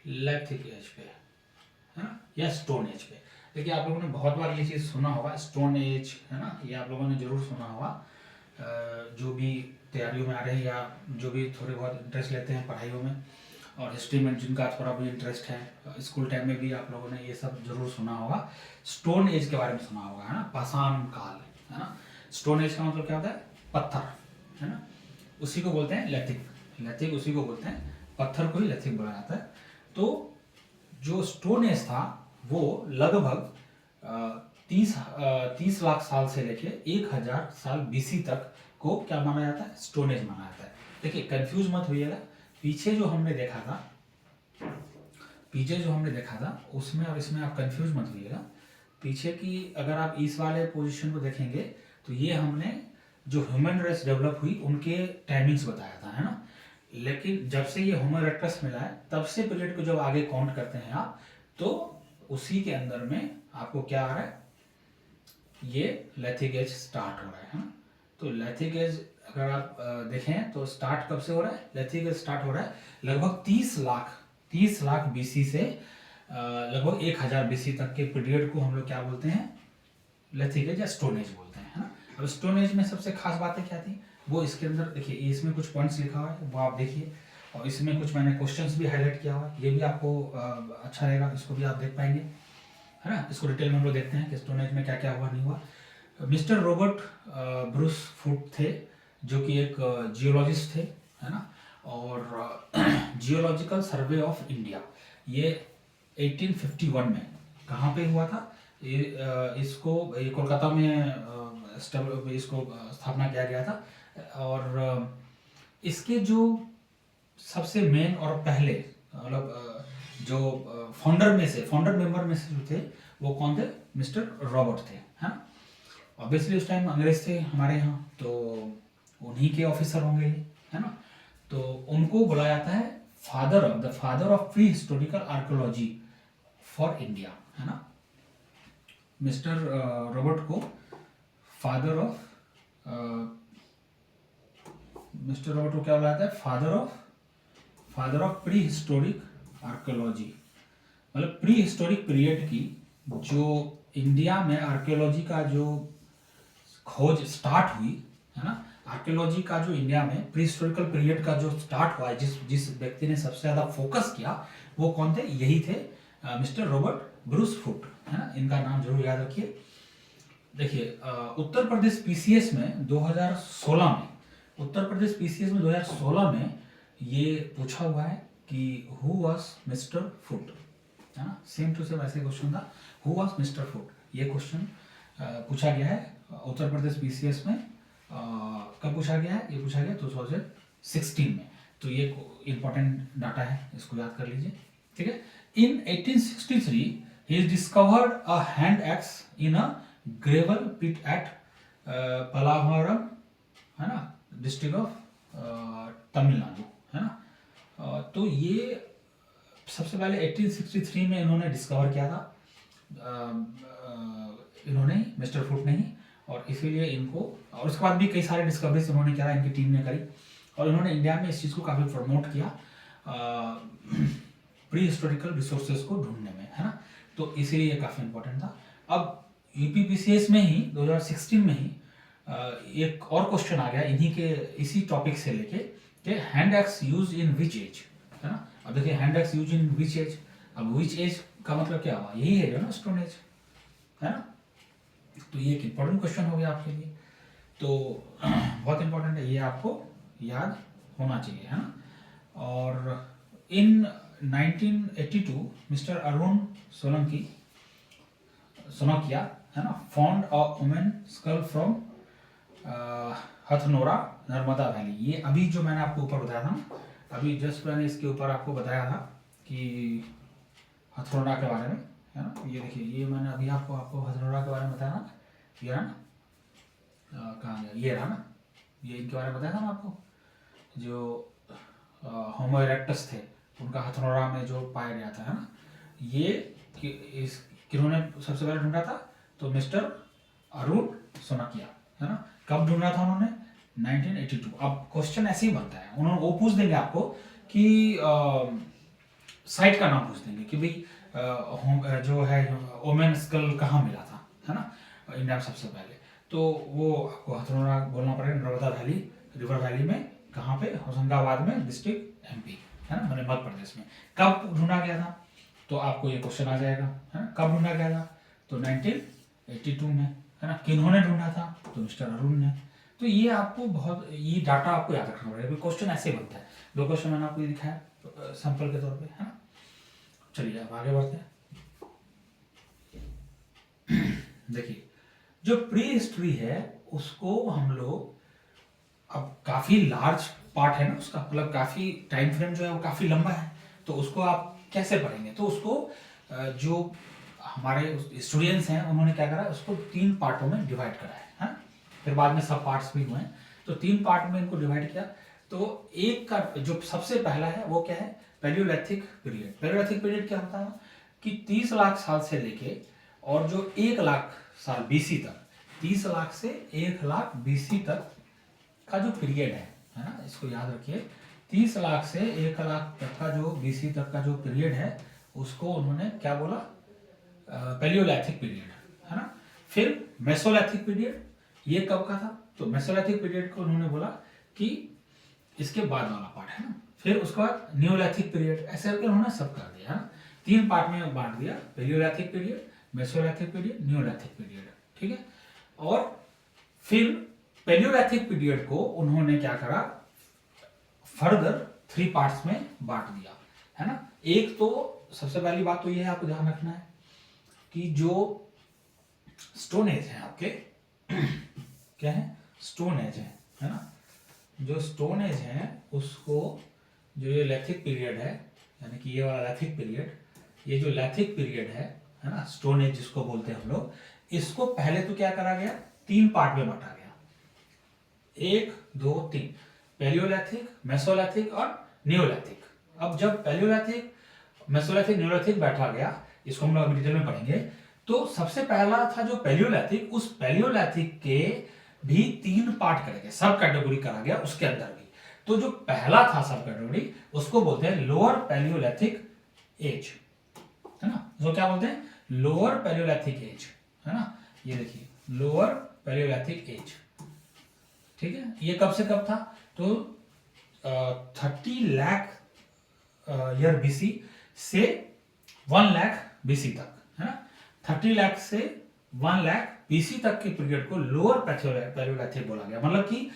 लैक्टिक एज पे, है ना, या स्टोन एज पे। देखिए आप लोगों ने बहुत बार ये चीज़ सुना होगा, स्टोन एज, है ना, ये आप लोगों ने जरूर सुना होगा। जो भी तैयारियों में आ रहे हैं या जो भी थोड़े बहुत इंटरेस्ट लेते हैं पढ़ाइयों में और हिस्ट्री में जिनका थोड़ा भी इंटरेस्ट है, स्कूल टाइम में भी आप लोगों ने ये सब जरूर सुना होगा। स्टोन एज के बारे में सुना होगा, है ना, पाषाण काल, है ना। स्टोन एज का मतलब क्या होता है? पत्थर, है ना, उसी को बोलते हैं लैथिक। लैथिक उसी को बोलते हैं, पत्थर को ही लैथिक बोला जाता है। तो जो स्टोन एज था वो लगभग 30 लाख साल से लेके 1000 साल बीसी तक को क्या माना जाता है? स्टोन एज माना जाता है। देखिए कंफ्यूज मत होइएगा, पीछे जो हमने देखा था उसमें और इसमें आप कंफ्यूज मत होइएगा। पीछे की अगर आप इस वाले पोजीशन को देखेंगे तो ये हमने जो ह्यूमन रेस डेवलप हुई उनके टाइमिंग्स बताया था, है ना। लेकिन जब से ये होमो इरेक्टस मिला है तब से पीरियड को जब आगे काउंट करते हैं आप, तो उसी के अंदर में आपको क्या आ रहा है? ये लैथिक एज स्टार्ट हो रहा है ना। तो लैथिक एज अगर आप देखें तो स्टार्ट कब से हो रहा है? लैथिक एज स्टार्ट हो रहा है लगभग 30 लाख बीसी से लगभग 1000 बीसी तक के पीरियड को हम लोग क्या बोलते हैं? लैथिक एज या स्टोन एज बोलते हैं, है ना। अब स्टोन एज में सबसे खास बातें क्या थी वो इसके अंदर देखिए, इसमें कुछ पॉइंट्स लिखा हुआ है वो आप देखिए, और इसमें कुछ मैंने क्वेश्चंस भी हाईलाइट किया हुआ है, ये भी आपको अच्छा रहेगा, इसको भी आप देख पाएंगे, है ना। इसको डिटेल में हम लोग देखते हैं कि स्टोन एज में क्या क्या हुआ नहीं हुआ। मिस्टर रॉबर्ट ब्रूस फुट थे जो कि एक जियोलॉजिस्ट थे, है ना, और जियोलॉजिकल सर्वे ऑफ इंडिया, ये 1851 में कहाँ पे हुआ था? ये इसको ये कोलकाता में इसको स्थापना किया गया था। और इसके जो सबसे मेन और पहले मतलब जो फाउंडर मेंबर में से जो थे वो कौन थे? मिस्टर रॉबर्ट थे, है ना। ऑब्वियसली उस टाइम अंग्रेज थे हमारे यहाँ, तो उन्हीं के ऑफिसर होंगे ये, है ना। तो उनको बोला जाता है father of pre historical archaeology for India, है ना। मिस्टर रॉबर्ट को फादर ऑफ क्या बोला जाता है? Father of pre historic archaeology, मतलब प्री हिस्टोरिक पीरियड की जो इंडिया में आर्कियोलॉजी का जो खोज स्टार्ट हुई, है ना। आर्कियोलॉजी का जो इंडिया में प्री हिस्टोरिकल पीरियड का जो स्टार्ट हुआ है, जिस व्यक्ति ने सबसे ज्यादा फोकस किया वो कौन थे? यही थे मिस्टर रॉबर्ट ब्रूस फुट, है ना। इनका नाम जरूर याद रखिए। देखिए उत्तर प्रदेश पीसीएस में 2016 में ये पूछा हुआ है कि हु वाज मिस्टर फुट, है ना। सेम टू सेम ऐसे क्वेश्चन था, हु वाज मिस्टर फुट, ये क्वेश्चन पूछा गया है उत्तर प्रदेश पीसीएस में। कब पूछा गया है? ये पूछा गया 2016 में। तो ये इंपॉर्टेंट डाटा है, इसको याद कर लीजिए, ठीक है। इन 1863 he discovered a hand axe in a gravel pit at पलावरम, है ना, डिस्ट्रिक्ट ऑफ तमिलनाडु, है ना। तो ये सबसे पहले 1863 में इन्होंने डिस्कवर किया था, इन्होंने, मिस्टर फुट ने ही, और इसीलिए इनको, और उसके बाद भी कई सारे डिस्कवरीज उन्होंने किया, इनकी टीम ने करी, और इन्होंने इंडिया में इस चीज़ को काफ़ी प्रमोट किया प्री हिस्टोरिकल रिसोर्सेज को ढूंढने में, है ना। तो इसीलिए ये काफ़ी इंपॉर्टेंट था। अब यूपीपीसीएस में ही 2016 में ही एक और क्वेश्चन आ गया इन्हीं के इसी टॉपिक से लेके कि hand axe use in which age, है ना। अब देखिए hand axe use in which age, अब विच एज का मतलब क्या हुआ? यही है ना, स्टोन एज, है ना। तो ये एक इंपॉर्टेंट क्वेश्चन हो गया आपके लिए, तो बहुत इंपॉर्टेंट है, ये आपको याद होना चाहिए, है ना। और इन 1982 मिस्टर अरुण सोलंकिया, है ना, found a women skull from Hathnora, Narmada valley. ये अभी जो मैंने आपको ऊपर बताया था ना, अभी जस्ट मैंने इसके ऊपर आपको बताया था कि हथनोरा के बारे में, है ना। ये देखिए, ये मैंने अभी आपको हथनोरा के बारे में बताया ना, ये रहा ना, कहाँ गया? ये रहा ना, ये इनके बारे में बताया था ना आपको, जो होमो इरेक्टस थे उनका हथौड़ा में जो पाया गया था, है ना, ये किन्होंने सबसे पहले ढूंढा था? तो मिस्टर अरुण सोनाकिया, है ना। कब ढूंढा था उन्होंने? 1982। अब क्वेश्चन ऐसे ही बनता है, उन्होंने वो पूछ देंगे आपको कि साइट का नाम पूछ देंगे कि भाई जो है ओमेन स्कल कहाँ मिला था, है ना, इंडिया में सबसे पहले। तो वो आपको हथौड़ा बोलना पड़ेगा, नर्मदा वैली, रिवर वैली में, कहाँ पे? होशंगाबाद में, डिस्ट्रिक्ट एमपी, है ना, मध्य प्रदेश में। कब ढूंढा गया था? तो आपको ये क्वेश्चन आ जाएगा, है ना, कब ढूंढा गया था? तो 1982 में, है ना। किन्होंने ढूंढा था? तो मिस्टर अरुण ने। तो ये आपको बहुत, ये डाटा आपको याद रखना पड़ेगा, क्वेश्चन ऐसे बनता है। दो क्वेश्चन मैंने आपको दिखाया सैंपल के तौर पे, है ना। चलिए अब आगे बढ़ते हैं। देखिए, जो प्री हिस्ट्री है उसको हम लोग, अब काफी लार्ज पार्ट है ना उसका, मतलब काफी टाइम फ्रेम जो है वो काफी लंबा है, तो उसको आप कैसे पढ़ेंगे? तो उसको जो हमारे स्टूडेंट्स हैं उन्होंने क्या करा, उसको 3 पार्टों में डिवाइड करा है, फिर बाद में सब पार्ट्स भी हुए हैं, तो 3 पार्ट में इनको डिवाइड किया। तो एक का जो सबसे पहला है वो क्या है? Palaeolithic period. पैलियोलिथिक पीरियड क्या होता है कि 30 लाख साल से लेके और जो 1 लाख साल बीसी तक, 30 लाख से 1 लाख बीसी तक का जो पीरियड है ना, इसको याद रखिए। 30 लाख से 1 लाख तक का जो बीसी तक का जो पीरियड है उसको उन्होंने क्या बोला? पैलियोलिथिक पीरियड, है ना। फिर मेसोलिथिक पीरियड, ये कब का था? तो मेसोलिथिक पीरियड को उन्होंने बोला कि इसके बाद वाला पार्ट, है ना। फिर उसके बाद नियोलिथिक पीरियड, ऐसे करके उन्होंने सब कर दिया, है ना। 3 पार्ट में बांट दिया, Palaeolithic period, Mesolithic period, Neolithic period, ठीक है। और फिर पैलियोलिथिक पीरियड को उन्होंने क्या करा, फर्दर 3 पार्ट्स में बांट दिया, है ना। एक तो सबसे पहली बात तो ये है, आपको ध्यान रखना है कि जो स्टोन एज है आपके क्या है? स्टोन एज है ना। जो स्टोन एज है उसको, जो ये लैथिक पीरियड है, यानी कि ये वाला लैथिक पीरियड, ये जो लैथिक पीरियड है ना, स्टोन एज जिसको बोलते हैं हम लोग, इसको पहले तो क्या करा गया? 3 पार्ट में बांटा गया, 1 2 3, पैलियोलिथिक, मेसोलिथिक और नियोलिथिक। अब जब पैलियोलिथिक, मेसोलिथिक, नियोलिथिक बैठा गया, इसको हम लोग अभी डिटेल में पढ़ेंगे। तो सबसे पहला था जो पैलियोलिथिक, उस पैलियोलिथिक के भी 3 पार्ट करे गए, सब कैटेगरी करा गया उसके अंदर भी। तो जो पहला था सब कैटेगरी, उसको बोलते हैं लोअर पैलियोलिथिक एज, है ना। जो क्या बोलते हैं? लोअर पैलियोलिथिक एज, है ना। ये देखिए, लोअर पैलियोलिथिक एज, ठीक है। ये कब से कब था? तो 30 लाख ईयर बीसी से 1 लाख बीसी तक, है ना। 30 लाख से 1 लाख बीसी तक के पीरियड को लोअर पैलियोलिथिक बोला गया, मतलब कि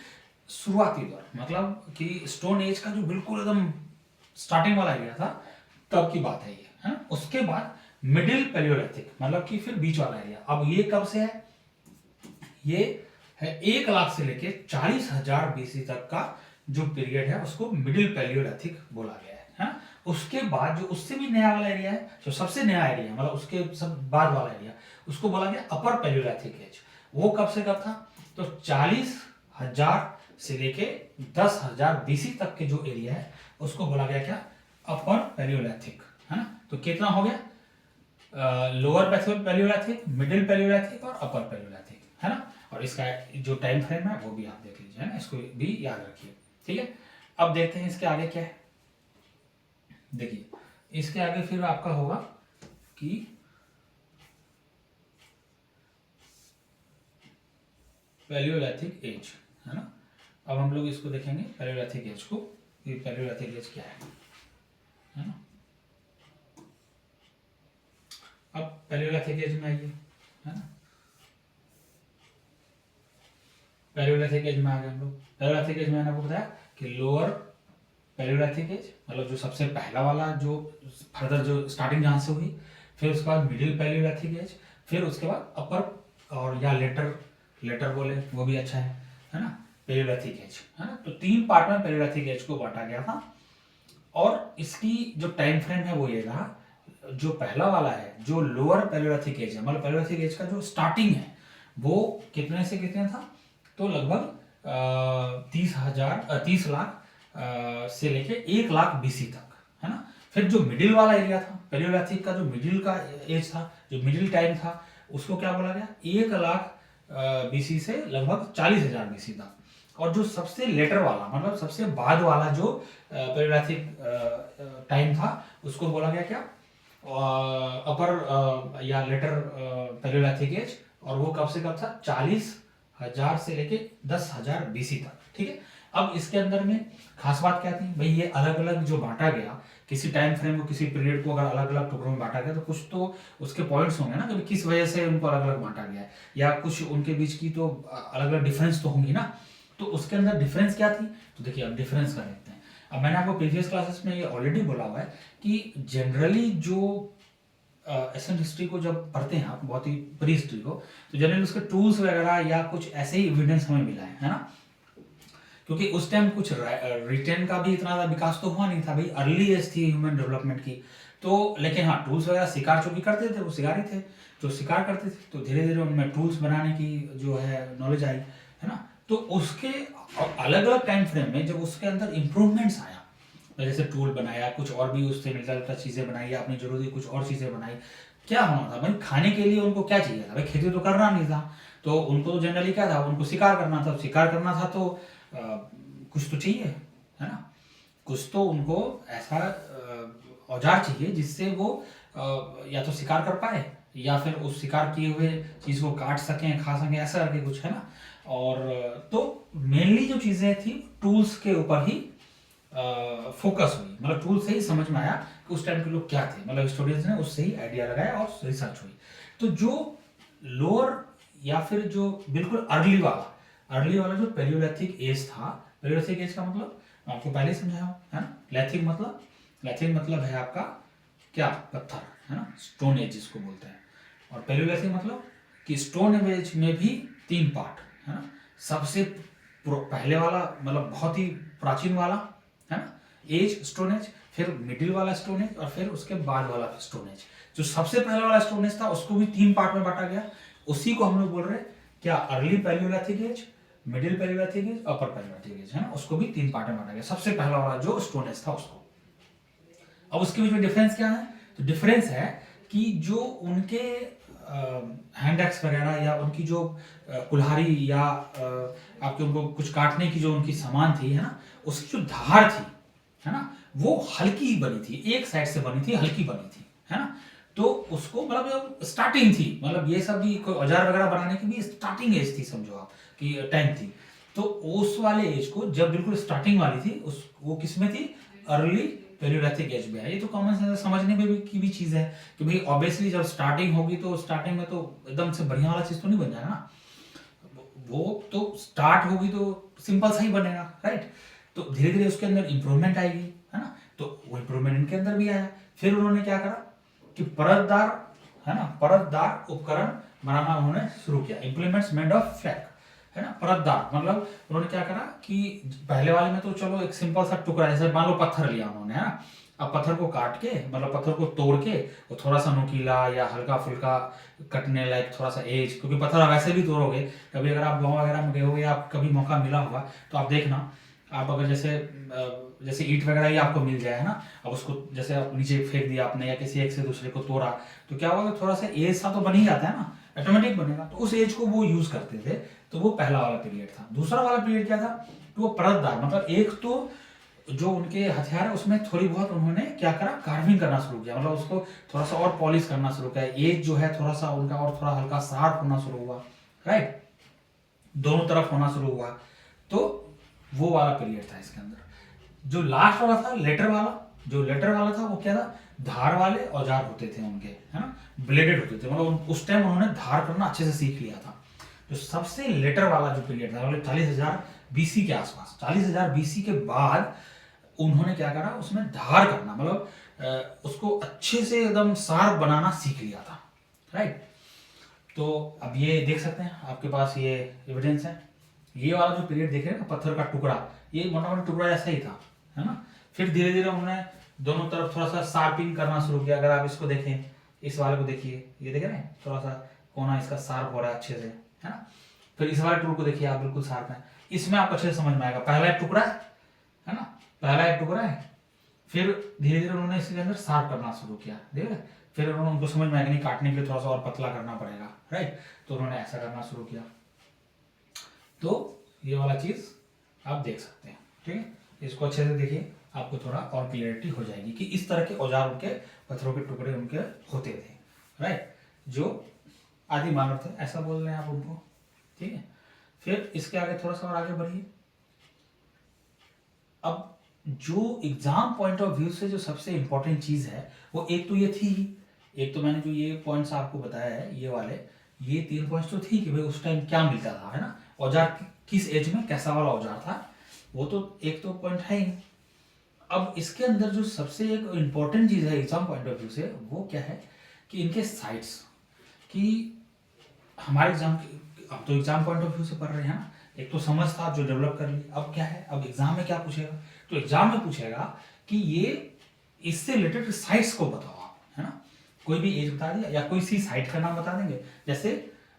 शुरुआती दौर, मतलब कि स्टोन एज का जो बिल्कुल एकदम स्टार्टिंग वाला एरिया था, तब की बात है ये, है। उसके बाद मिडिल पैलियोलिथिक, मतलब कि फिर बीच वाला एरिया। अब ये कब से है? ये है 1 लाख से लेके 40,000 बीसी तक का जो पीरियड है उसको मिडिल पैलियोलिथिक बोला गया है। उसके बाद जो उससे भी नया वाला एरिया है, जो सबसे नया एरिया है, मतलब उसके सब बाद वाला एरिया, उसको बोला गया अपर पैलियोलिथिक एज। वो कब से कब था? तो 40,000 से लेके 10,000 बीसी तक के जो एरिया है उसको बोला गया क्या? अपर पैलियोलिथिक, है ना। तो कितना हो गया? लोअर पैलियोलिथिक, मिडिल पैलियोलिथिक और अपर पैलियोलिथिक, है ना। और इसका जो टाइम फ्रेम है वो भी आप देख लीजिए, है ना, इसको भी याद रखिए, ठीक है। अब देखते हैं इसके आगे क्या है। देखिए, इसके आगे फिर आपका होगा कि पैलियोलिथिक एज, है ना। अब हम लोग इसको देखेंगे पैलियोलिथिक एज को, ये पैलियोलिथिक एज क्या है ना। अब पैलियोलिथिक एज में आइए, है ना। पैलियोलिथिक एज में आ गए हम लोग। पैलियोलिथिक एज में मैंने आपको बताया कि लोअर पैलियोलिथिक एज, मतलब जो सबसे पहला वाला, जो फर्दर जो स्टार्टिंग जहां से हुई, फिर उसके बाद मिडिल पैलियोलिथिक एज, फिर उसके बाद अपर और या लेटर बोले वो भी अच्छा है ना, पैलियोलिथिक एज, है ना। तो 3 पार्ट में पैलियोलिथिक एज को बांटा गया था। और इसकी जो टाइम फ्रेम है वो ये रहा, जो पहला वाला है जो लोअर पैलियोलिथिक एज है, मतलब पैलियोलिथिक एज का जो स्टार्टिंग है वो कितने से कितने था? तो लगभग 30 लाख से लेके 1 लाख बीसी तक, है ना। फिर जो मिडिल वाला एरिया था, पैलियोलिथिक का जो मिडिल का एज था, जो मिडिल टाइम था, उसको क्या बोला गया, 1 लाख बीसी से लगभग 40,000 बीसी था। और जो सबसे लेटर वाला, मतलब सबसे बाद वाला जो पैलियोलिथिक टाइम था, उसको बोला गया क्या, अपर या लेटर पैलियोलिथिक एज। और वो कब से कब था, 40,000 से लेके 10,000 बीसी तक। ठीक है, अब इसके अंदर में खास बात क्या थी भाई, ये अलग अलग जो बांटा गया, किसी टाइम फ्रेम को, किसी पीरियड को अगर अलग अलग टुकड़ों में बांटा गया तो कुछ तो उसके पॉइंट्स होंगे ना, कि किस वजह से उनको अलग अलग बांटा गया है, या कुछ उनके बीच की तो अलग अलग डिफरेंस तो होंगी ना। तो उसके अंदर डिफरेंस क्या थी, तो देखिए अब डिफरेंस का देखते हैं। अब मैंने आपको प्रीवियस क्लासेस में ये ऑलरेडी बोला हुआ है कि जनरली जो एसेंट हिस्ट्री को जब पढ़ते हैं आप, बहुत ही प्री हिस्ट्री को, तो जनरली उसके टूल्स वगैरह या कुछ ऐसे ही एविडेंस हमें मिला है ना, क्योंकि उस टाइम कुछ रिटेन का भी इतना ज़्यादा विकास तो हुआ नहीं था भाई, अर्ली एज थी ह्यूमन डेवलपमेंट की। तो लेकिन हाँ, टूल्स वगैरह शिकार जो भी करते थे वो शिकारी थे, जो शिकार करते थे, तो धीरे धीरे उनमें टूल्स बनाने की जो है नॉलेज आई, है ना। तो उसके अलग अलग टाइम फ्रेम में जब उसके अंदर इम्प्रूवमेंट्स आया, जैसे टूल बनाया, कुछ और भी उससे मिलता जुलता चीज़ें बनाई, या अपनी जरूरत की कुछ और चीज़ें बनाई, क्या होना था भाई, खाने के लिए उनको क्या चाहिए था भाई, खेती तो करना नहीं था, तो उनको तो जनरली क्या था, उनको शिकार करना था। शिकार करना था तो कुछ तो चाहिए, है ना, कुछ तो उनको ऐसा औजार चाहिए जिससे वो या तो शिकार कर पाए, या फिर उस शिकार किए हुए चीज़ को काट सकें, खा सकें, ऐसा करके कुछ, है ना। और तो मेनली जो चीज़ें थी टूल्स के ऊपर ही फोकस हुई, मतलब टूल से ही समझ में आया कि उस टाइम के लोग क्या थे, मतलब हिस्टोरियंस ने उससे ही आइडिया लगाया और रिसर्च हुई। तो जो लोअर या फिर जो बिल्कुल अर्ली वाला जो पैलियोलिथिक एज था, पैलियोलिथिक एज का मतलब आपको पहले ही समझाया हूं, है ना। लेथिक मतलब है आपका क्या, पत्थर, है ना, स्टोन एज जिसको बोलते हैं। और पैलियोलिथिक मतलब कि स्टोन एज में भी 3 पार्ट, है ना। सबसे पहले वाला मतलब बहुत ही प्राचीन वाला, है ना, एज स्टोन एज, फिर मिडिल वाला स्टोन एज, और फिर उसके बाद वाला स्टोन एज। जो सबसे पहले वाला स्टोन एज था उसको भी 3 पार्ट में बांटा गया, उसी को हम लोग बोल रहे हैं क्या, early palaeolithic age, middle palaeolithic age, upper palaeolithic age, है ना। उसको भी 3 पार्ट में बांटा गया, सबसे पहला वाला जो स्टोन एज था उसको। अब उसके बीच में डिफरेंस क्या है, तो डिफरेंस है कि जो उनके हैंड एक्स वगैरह, या उनकी जो कुल्हाड़ी, या आपके उनको कुछ काटने की जो उनकी सामान थी, है ना, उसकी जो धार थी, है ना, वो हल्की बनी थी, एक साइड से बनी थी, हल्की बनी थी, है ना। तो उसको मतलब स्टार्टिंग थी, मतलब ये सब भी कोई औजार वगैरह बनाने की भी स्टार्टिंग एज थी, समझो आप कि टाइम थी। तो उस वाले एज को जब बिल्कुल स्टार्टिंग वाली थी, उस वो किसमें थी, अर्ली पैलियोलिथिक एज में है। ये तो कॉमन सेंस समझने में भी की भी चीज़ है कि भाई ऑब्वियसली जब स्टार्टिंग होगी तो स्टार्टिंग में तो एकदम से बढ़िया वाला चीज़ तो नहीं बन जाएगा ना, वो तो स्टार्ट होगी तो सिंपल सा ही बनेगा, राइट। तो धीरे धीरे उसके अंदर इंप्रूवमेंट आएगी, है ना। तो वो इंप्रूवमेंट इनके अंदर भी आया। फिर उन्होंने क्या करा कि परतदार, है ना, परतदार उपकरण बनाना उन्होंने शुरू किया, इम्प्लीमेंट्स मेड ऑफ फ्लैक, है ना। परतदार मतलब उन्होंने क्या करा कि पहले वाले में तो चलो एक सिंपल सा टुकड़ा, जैसे मान लो पत्थर लिया उन्होंने, है ना। अब पत्थर को काट के, मतलब पत्थर को तोड़ के, वो थोड़ा सा नुकीला या हल्का फुल्का कटने लायक थोड़ा सा एज, क्योंकि पत्थर वैसे भी तोड़ोगे, कभी अगर आप गाँव वगैरह में गए हो या कभी मौका मिला होगा तो आप देखना, आप अगर जैसे ईंट वगैरह ही आपको मिल जाए, है ना, अब उसको जैसे आप नीचे फेंक दिया आपने, या किसी एक से दूसरे को तोड़ा, तो क्या होगा, थोड़ा सा एज सा तो बन ही जाता है ना, ऑटोमेटिक बनेगा। तो उस एज को वो यूज करते थे, तो वो पहला वाला पीरियड था। दूसरा वाला पीरियड क्या था, तो वो परतदार, मतलब एक तो जो उनके हथियार है उसमें थोड़ी बहुत उन्होंने क्या करा, कार्विंग करना शुरू किया, मतलब उसको थोड़ा सा और पॉलिश करना शुरू किया, एज जो है थोड़ा सा उनका और थोड़ा हल्का शार्प होना शुरू हुआ, राइट, दोनों तरफ होना शुरू हुआ। तो वो वाला पीरियड था इसके अंदर। जो लास्ट वाला था, लेटर वाला था, वो क्या था, धार वाले औजार होते थे उनके, है ना, ब्लेडेड होते थे, मतलब उस टाइम उन्होंने धार करना अच्छे से सीख लिया था। जो सबसे लेटर वाला जो पीरियड था, मतलब 40,000 बीसी के आसपास, 40,000 बीसी के बाद उन्होंने क्या करा, उसमें धार करना, मतलब उसको अच्छे से एकदम शार्प बनाना सीख लिया था, राइट। तो अब ये देख सकते हैं आपके पास ये एविडेंस है, ये वाला जो पीरियड देख रहे हैं ना, पत्थर का टुकड़ा, ये मोटा मोटा टुकड़ा जैसा ही था, है ना। फिर धीरे धीरे उन्होंने दोनों तरफ थोड़ा सा शार्पिंग करना शुरू किया। अगर आप इसको देखें, इस वाले को देखिए, ये देख रहे हैं, थोड़ा सा कोना इसका शार्प हो रहा है अच्छे से, है ना। फिर इस वाले टूल को देखिए आप, बिल्कुल शार्प है, इसमें आपको अच्छे से समझ में आएगा। पहला एक टुकड़ा है ना, पहला एक टुकड़ा है, फिर धीरे धीरे उन्होंने इसके अंदर शार्प करना शुरू किया, ठीक है। फिर उन्होंने उनको समझ में आया कि नहीं, काटने के लिए थोड़ा सा और पतला करना पड़ेगा, राइट। तो उन्होंने ऐसा करना शुरू किया। तो ये वाला चीज आप देख सकते हैं, ठीक है। इसको अच्छे से देखिए, आपको थोड़ा और क्लियरिटी हो जाएगी कि इस तरह के औजार उनके, पत्थरों के टुकड़े उनके होते थे, राइट, जो आदि मानव थे, ऐसा बोल रहे हैं आप उनको, ठीक है। फिर इसके आगे थोड़ा सा और आगे बढ़िए। अब जो एग्जाम पॉइंट ऑफ व्यू से जो सबसे इंपॉर्टेंट चीज है वो एक तो ये थी ही, एक तो मैंने जो ये पॉइंट्स आपको बताया है, ये वाले, ये 3 पॉइंट्स तो थी कि भाई उस टाइम क्या मिलता था, है ना, औजार किस एज में कैसा वाला औजार था, वो तो एक तो पॉइंट है ही। अब इसके अंदर जो सबसे एक इम्पॉर्टेंट चीज है एग्जाम पॉइंट ऑफ व्यू से, वो क्या है कि इनके साइट्स, कि हमारे एग्जाम, अब तो एग्जाम पॉइंट ऑफ व्यू से पढ़ रहे हैं ना, एक तो समझ था जो डेवलप कर ली, अब क्या है, अब एग्जाम में क्या पूछेगा, तो एग्जाम में पूछेगा कि ये इससे रिलेटेड साइट्स को बताओ आप, है ना, कोई भी एज बता दिया या कोई सी साइट का नाम बता देंगे, जैसे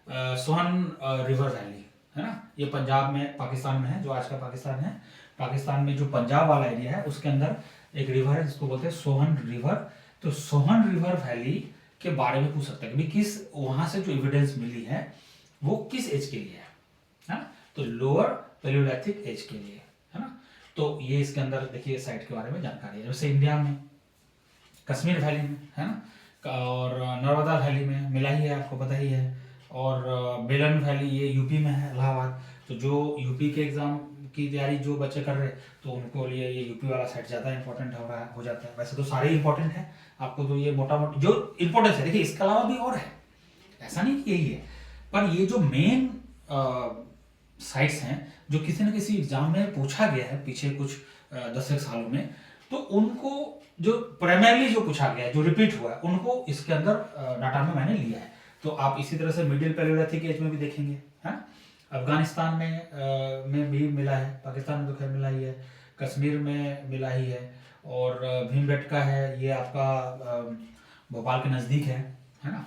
सोहन रिवर वैली, है ना, ये पंजाब में, पाकिस्तान में है, जो आज का पाकिस्तान है, पाकिस्तान में जो पंजाब वाला एरिया है उसके अंदर एक रिवर है जिसको बोलते हैं सोहन रिवर। तो सोहन रिवर वैली के बारे में पूछ सकते हैं कि किस, वहां से जो एविडेंस मिली है वो किस एज के लिए है ना, तो लोअर पैलियोलिथिक एज के लिए, है ना। तो ये इसके अंदर देखिए साइट के बारे में जानकारी है, जैसे इंडिया में कश्मीर वैली में, है ना, और नर्मदा वैली में मिला ही है, आपको पता ही है, और बेलन वैली ये यूपी में है, इलाहाबाद। तो जो यूपी के एग्जाम की तैयारी जो बच्चे कर रहे हैं तो उनको लिए ये यूपी वाला साइट ज़्यादा इंपॉर्टेंट हो रहा है, हो जाता है। वैसे तो सारे इंपॉर्टेंट है, आपको तो ये मोटा मोटी जो इंपॉर्टेंस है, देखिए इसके अलावा भी और है, ऐसा नहीं कि यही है, पर ये जो मेन साइट्स हैं जो किसी न किसी एग्जाम में पूछा गया है पिछले कुछ 10 एक सालों में, तो उनको जो प्राइमरली जो पूछा गया है, जो रिपीट हुआ है, उनको इसके अंदर डाटा में मैंने लिया है। तो आप इसी तरह से मिडिल पैलियोलिथिक एज में भी देखेंगे, है, अफगानिस्तान में भी मिला है, पाकिस्तान में तो खैर मिला ही है, कश्मीर में मिला ही है, और भीमबेटका है, ये आपका भोपाल के नज़दीक है ना,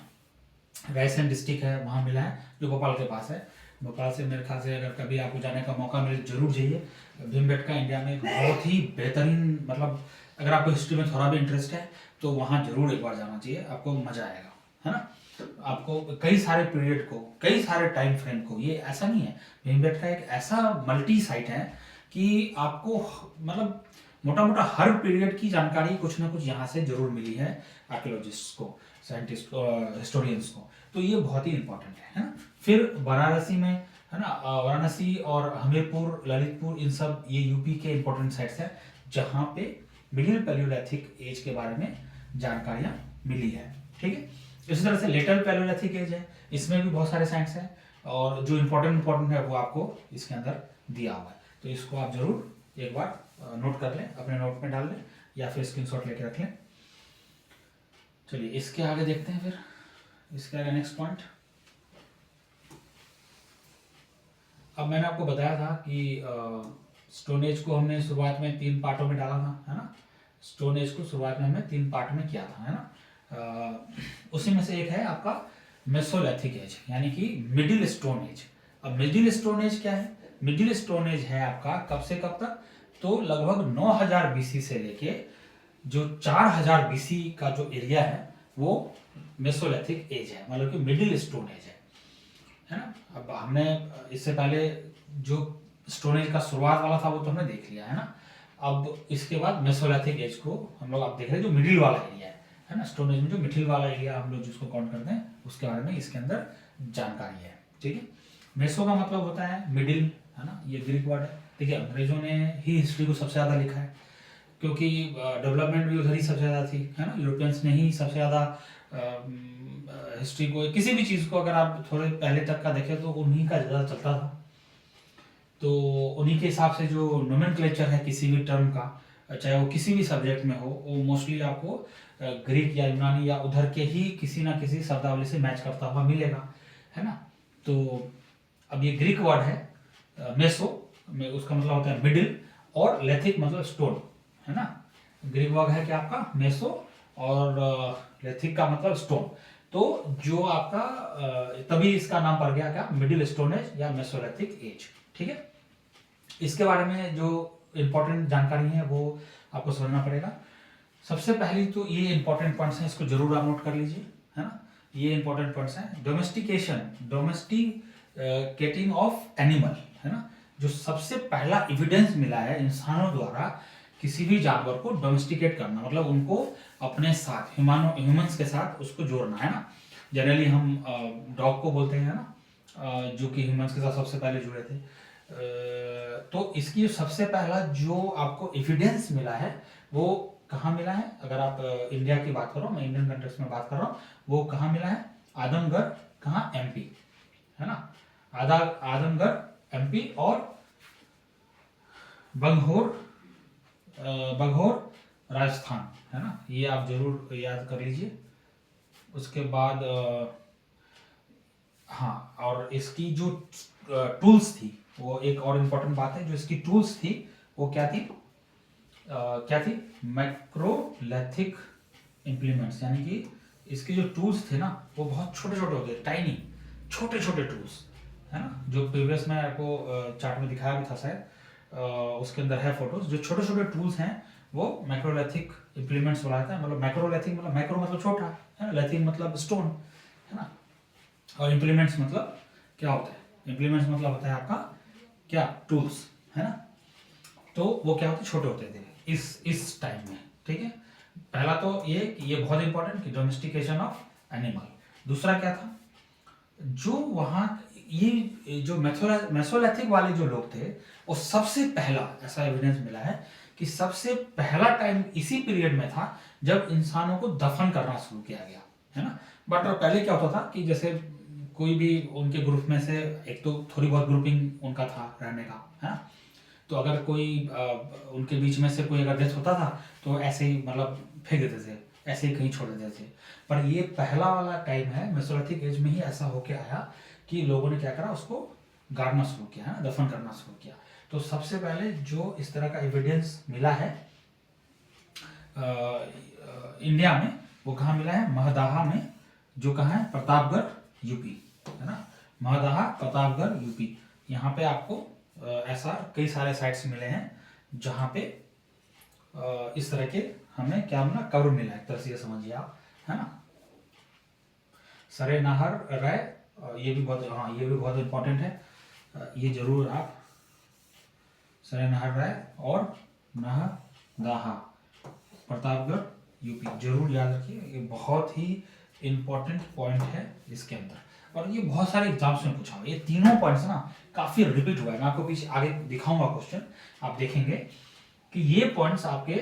रायसेन डिस्ट्रिक्ट है, वहाँ मिला है, जो भोपाल के पास है। भोपाल से मेरे ख्याल से अगर कभी आपको जाने का मौका मिले जरूर जाइए। भीमबेटका इंडिया में एक बहुत ही बेहतरीन, मतलब अगर आपको हिस्ट्री में थोड़ा भी इंटरेस्ट है तो वहाँ जरूर एक बार जाना चाहिए, आपको मजा आएगा, है ना। आपको कई सारे पीरियड को, कई सारे टाइम फ्रेम को, ये ऐसा नहीं है, भीमबेटका एक ऐसा मल्टी साइट है कि आपको मतलब मोटा मोटा हर पीरियड की जानकारी कुछ ना कुछ यहाँ से जरूर मिली है आर्कियोलॉजिस्ट को, साइंटिस्ट को, हिस्टोरियंस को। तो ये बहुत ही इंपॉर्टेंट है ना। फिर वाराणसी में, है ना, वाराणसी और हमीरपुर, ललितपुर, इन सब ये यूपी के इंपॉर्टेंट साइट्स हैं जहाँ पे मिडिल पैलियोलिथिक एज के बारे में जानकारियाँ मिली है, ठीक है। इसी तरह से लेटर पैलियोलिथिक एज है, इसमें भी बहुत सारे साइट्स हैं, और जो इंपॉर्टेंट है वो आपको इसके अंदर दिया हुआ है। तो इसको आप जरूर एक बार नोट कर लें, अपने नोट में डाल लें या फिर स्क्रीनशॉट लेके रख लें। चलिए इसके आगे देखते हैं, फिर इसके आगे नेक्स्ट पॉइंट। अब मैंने आपको बताया था कि स्टोन एज को हमने शुरुआत में 3 पार्टों में डाला था, है ना, स्टोन एज को शुरुआत में हमने 3 पार्ट में किया था, है ना। उसी में से एक है आपका मेसोलिथिक एज, यानी कि मिडिल स्टोन एज। अब मिडिल स्टोन एज क्या है? मिडिल स्टोन एज है आपका कब से कब तक? तो लगभग 9000 बीसी से लेके जो 4000 बीसी का जो एरिया है वो मेसोलिथिक एज है, मतलब कि मिडिल स्टोन एज है ना। अब हमने इससे पहले जो स्टोन एज का शुरुआत वाला था वो तो हमने देख लिया, है ना। अब इसके बाद मेसोलिथिक एज को हम लोग आप देख रहे हैं, जो मिडिल वाला एरिया है ना, स्टोन एज में जो मिडिल वाला एरिया हम लोग जिसको काउंट करते हैं उसके बारे में इसके अंदर जानकारी है, ठीक है। मेसो का मतलब होता है मिडिल, है ना, ये ग्रीक वर्ड है। देखिए अंग्रेजों ने ही हिस्ट्री को सबसे ज़्यादा लिखा है, क्योंकि डेवलपमेंट भी उधर ही सबसे ज़्यादा थी, है ना। यूरोपियंस ने ही सबसे ज़्यादा हिस्ट्री को, किसी भी चीज़ को अगर आप थोड़े पहले तक का देखें तो उन्हीं का ज़्यादा चलता था। तो उन्हीं के हिसाब से जो नोमेनक्लेचर है किसी भी टर्म का, चाहे वो किसी भी सब्जेक्ट में हो, वो मोस्टली आपको ग्रीक या यूनानी या उधर के ही किसी ना किसी शब्दावली से मैच करता हुआ मिलेगा, है ना। तो अब ये ग्रीक वर्ड है मेसो में, उसका मतलब होता है मिडिल, और लेथिक मतलब स्टोन, है ना। ग्रीक वर्ड है क्या आपका मेसो, और लेथिक का मतलब स्टोन। तो जो आपका तभी इसका नाम पड़ गया क्या, मिडिल स्टोन एज या मेसोलिथिक एज, ठीक है। इसके बारे में जो इंपॉर्टेंट जानकारी है वो आपको समझना पड़ेगा। सबसे पहली तो ये इंपॉर्टेंट पॉइंट्स हैं, इसको जरूर आप नोट कर लीजिए, है ना। ये इंपॉर्टेंट पॉइंट्स हैं। डोमेस्टिकेटिंग ऑफ एनिमल, है ना। जो सबसे पहला एविडेंस मिला है इंसानों द्वारा किसी भी जानवर को डोमेस्टिकेट करना, मतलब उनको अपने साथ ह्यूमंस के साथ उसको जोड़ना, है ना। जनरली हम डॉग को बोलते हैं ना, जो कि ह्यूमंस के साथ सबसे पहले जुड़े थे। तो इसकी जो सबसे पहला जो आपको एविडेंस मिला है वो कहाँ मिला है? अगर आप इंडिया की बात करो, मैं इंडियन कंट्रीज में बात कर रहा हूँ, वो कहाँ मिला है? आदमगढ़, कहाँ? एमपी, है ना। आदमगढ़ एमपी और बंगोर राजस्थान, है ना। ये आप जरूर याद कर लीजिए। उसके बाद हाँ, और इसकी जो टूल्स थी, वो एक और इम्पोर्टेंट बात है, जो इसकी टूल्स थी वो क्या थी? मैक्रोलैथिक इम्प्लीमेंट्स, यानी कि इसके जो टूल्स थे ना वो बहुत छोटे छोटे होते, टाइनी छोटे छोटे टूल्स, है ना। जो प्रीवियस में आपको चार्ट में दिखाया भी था शायद, उसके अंदर है फोटोज। जो छोटे छोटे टूल्स हैं वो मैक्रोलैथिक इम्प्लीमेंट्स बोलाता है। मतलब मैक्रोलैथिक मतलब मैक्रो मतलब छोटा, है ना, लैथिक मतलब स्टोन, है ना। और इम्प्लीमेंट्स मतलब क्या होता है? इम्प्लीमेंट्स मतलब होता है आपका क्या? टूल्स, है ना। तो वो क्या होते? छोटे होते थे इस टाइम में, ठीक है। पहला तो ये बहुत इंपॉर्टेंट कि डोमेस्टिकेशन ऑफ एनिमल। दूसरा क्या था? जो वहाँ ये जो मेसोलिथिक वाले जो लोग थे, वो सबसे पहला ऐसा एविडेंस मिला है कि सबसे पहला टाइम इसी पीरियड में था जब इंसानों को दफन करना शुरू किया गया, है ना। बट पहले क्या होता था कि जैसे कोई भी उनके ग्रुप में से एक तो थोड़ी बहुत ग्रुपिंग उनका था रहने का, है ना। तो अगर कोई उनके बीच में से कोई अगर डेथ होता था तो ऐसे ही मतलब फेंक देते थे, ऐसे ही कहीं छोड़ देते थे। पर ये पहला वाला टाइम है, मेसोलिथिक एज में ही ऐसा होके आया कि लोगों ने क्या करा? उसको गाड़ना शुरू किया, है ना, दफन करना शुरू किया। तो सबसे पहले जो इस तरह का एविडेंस मिला है इंडिया में, वो कहाँ मिला है? महदाहा में, जो कहाँ है? प्रतापगढ़ यूपी, है ना। महदाहा, प्रतापगढ़ यूपी। यहाँ पे आपको ऐसा कई सारे साइट्स मिले हैं जहाँ पे इस तरह के हमें क्या मिला? कब्र मिला, एक तरह से ये समझिए आप, है ना। सरे नाहर राय, ये भी बहुत, हाँ ये भी बहुत इंपॉर्टेंट है, ये जरूर आप सरे नाहर राय और महदाहा, प्रतापगढ़ यूपी, जरूर याद रखिए। ये बहुत ही इंपॉर्टेंट पॉइंट है इसके अंदर, और ये बहुत सारे एग्जाम्स में पूछा हुआ है। ये तीनों पॉइंट्स ना काफी रिपीट हुआ है। मैं आपको पीछे आगे दिखाऊंगा क्वेश्चन, आप देखेंगे कि ये पॉइंट्स आपके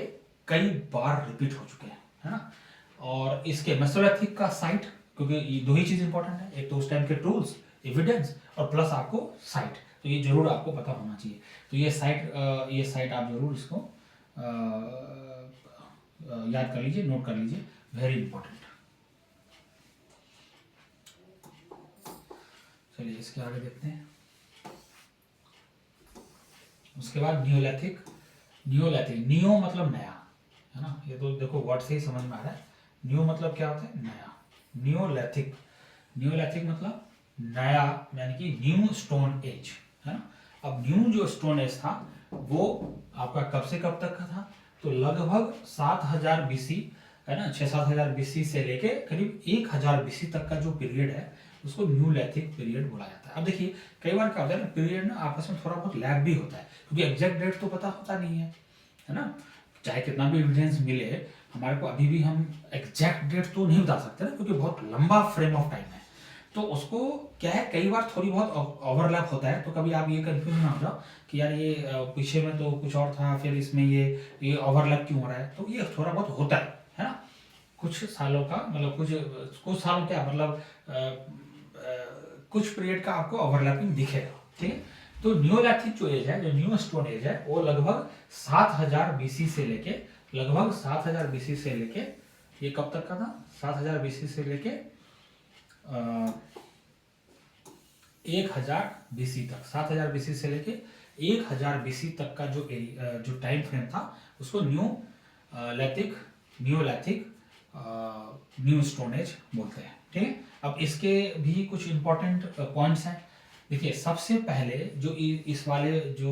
कई बार रिपीट हो चुके हैं, है ना। और इसके मेसोलिथिक का साइट, क्योंकि ये दो ही चीज इंपॉर्टेंट है, एक तो उस टाइम के टूल्स, एविडेंस, और प्लस आपको साइट, तो ये जरूर आपको पता होना चाहिए। तो ये साइट आप जरूर इसको याद कर लीजिए, नोट कर लीजिए, वेरी इंपॉर्टेंट। चलिए इसके आगे देखते हैं। उसके बाद नियोलैथिक। नियो मतलब नया, है ना। ये तो देखो वर्ड से ही समझ में आ रहा है। न्यू मतलब क्या होता है? नया। नियोलैथिक मतलब नया, यानी कि न्यू स्टोन एज, है ना। अब न्यू जो स्टोन एज था वो आपका कब से कब तक का था? तो लगभग 7000 बीसी, है ना, 6-7 हजार बीसी से लेके करीब 1000 बीसी तक का जो पीरियड है उसको न्यूलैथिक पीरियड बोला जाता है। अब देखिए कई बार क्या होता है ना, पीरियड ना आपस में थोड़ा बहुत लैग भी होता है, क्योंकि एग्जैक्ट डेट तो पता होता नहीं है ना। चाहे कितना भी एविडेंस मिले, हमारे को अभी भी हम एग्जैक्ट डेट तो नहीं बता सकते ना, क्योंकि बहुत लंबा फ्रेम ऑफ टाइम है। तो उसको क्या है, कई बार थोड़ी बहुत ओवरलैप होता है, तो कभी आप ये कंफ्यूज ना हो जाओ कि यार ये पीछे में तो कुछ और था, फिर इसमें ये ओवरलैप क्यों हो रहा है। तो ये थोड़ा बहुत होता है ना। कुछ सालों का मतलब कुछ सालों क्या मतलब कुछ पीरियड का आपको ओवरलैपिंग दिखेगा, ठीक है। तो नियोलैथिक जो एज है, जो न्यू स्टोन एज है, वो लगभग 7000 बीसी से लेके, लगभग 7000 बीसी से लेके, ये कब तक का था? 7000 बीसी से लेके 1000 बीसी तक, 7000 बीसी से लेके 1000 बीसी तक का जो टाइम फ्रेम था उसको नियोलैथिक न्यू स्टोन एज बोलते हैं, ठीक है। अब इसके भी कुछ इंपॉर्टेंट पॉइंट्स हैं। देखिए सबसे पहले जो इस वाले जो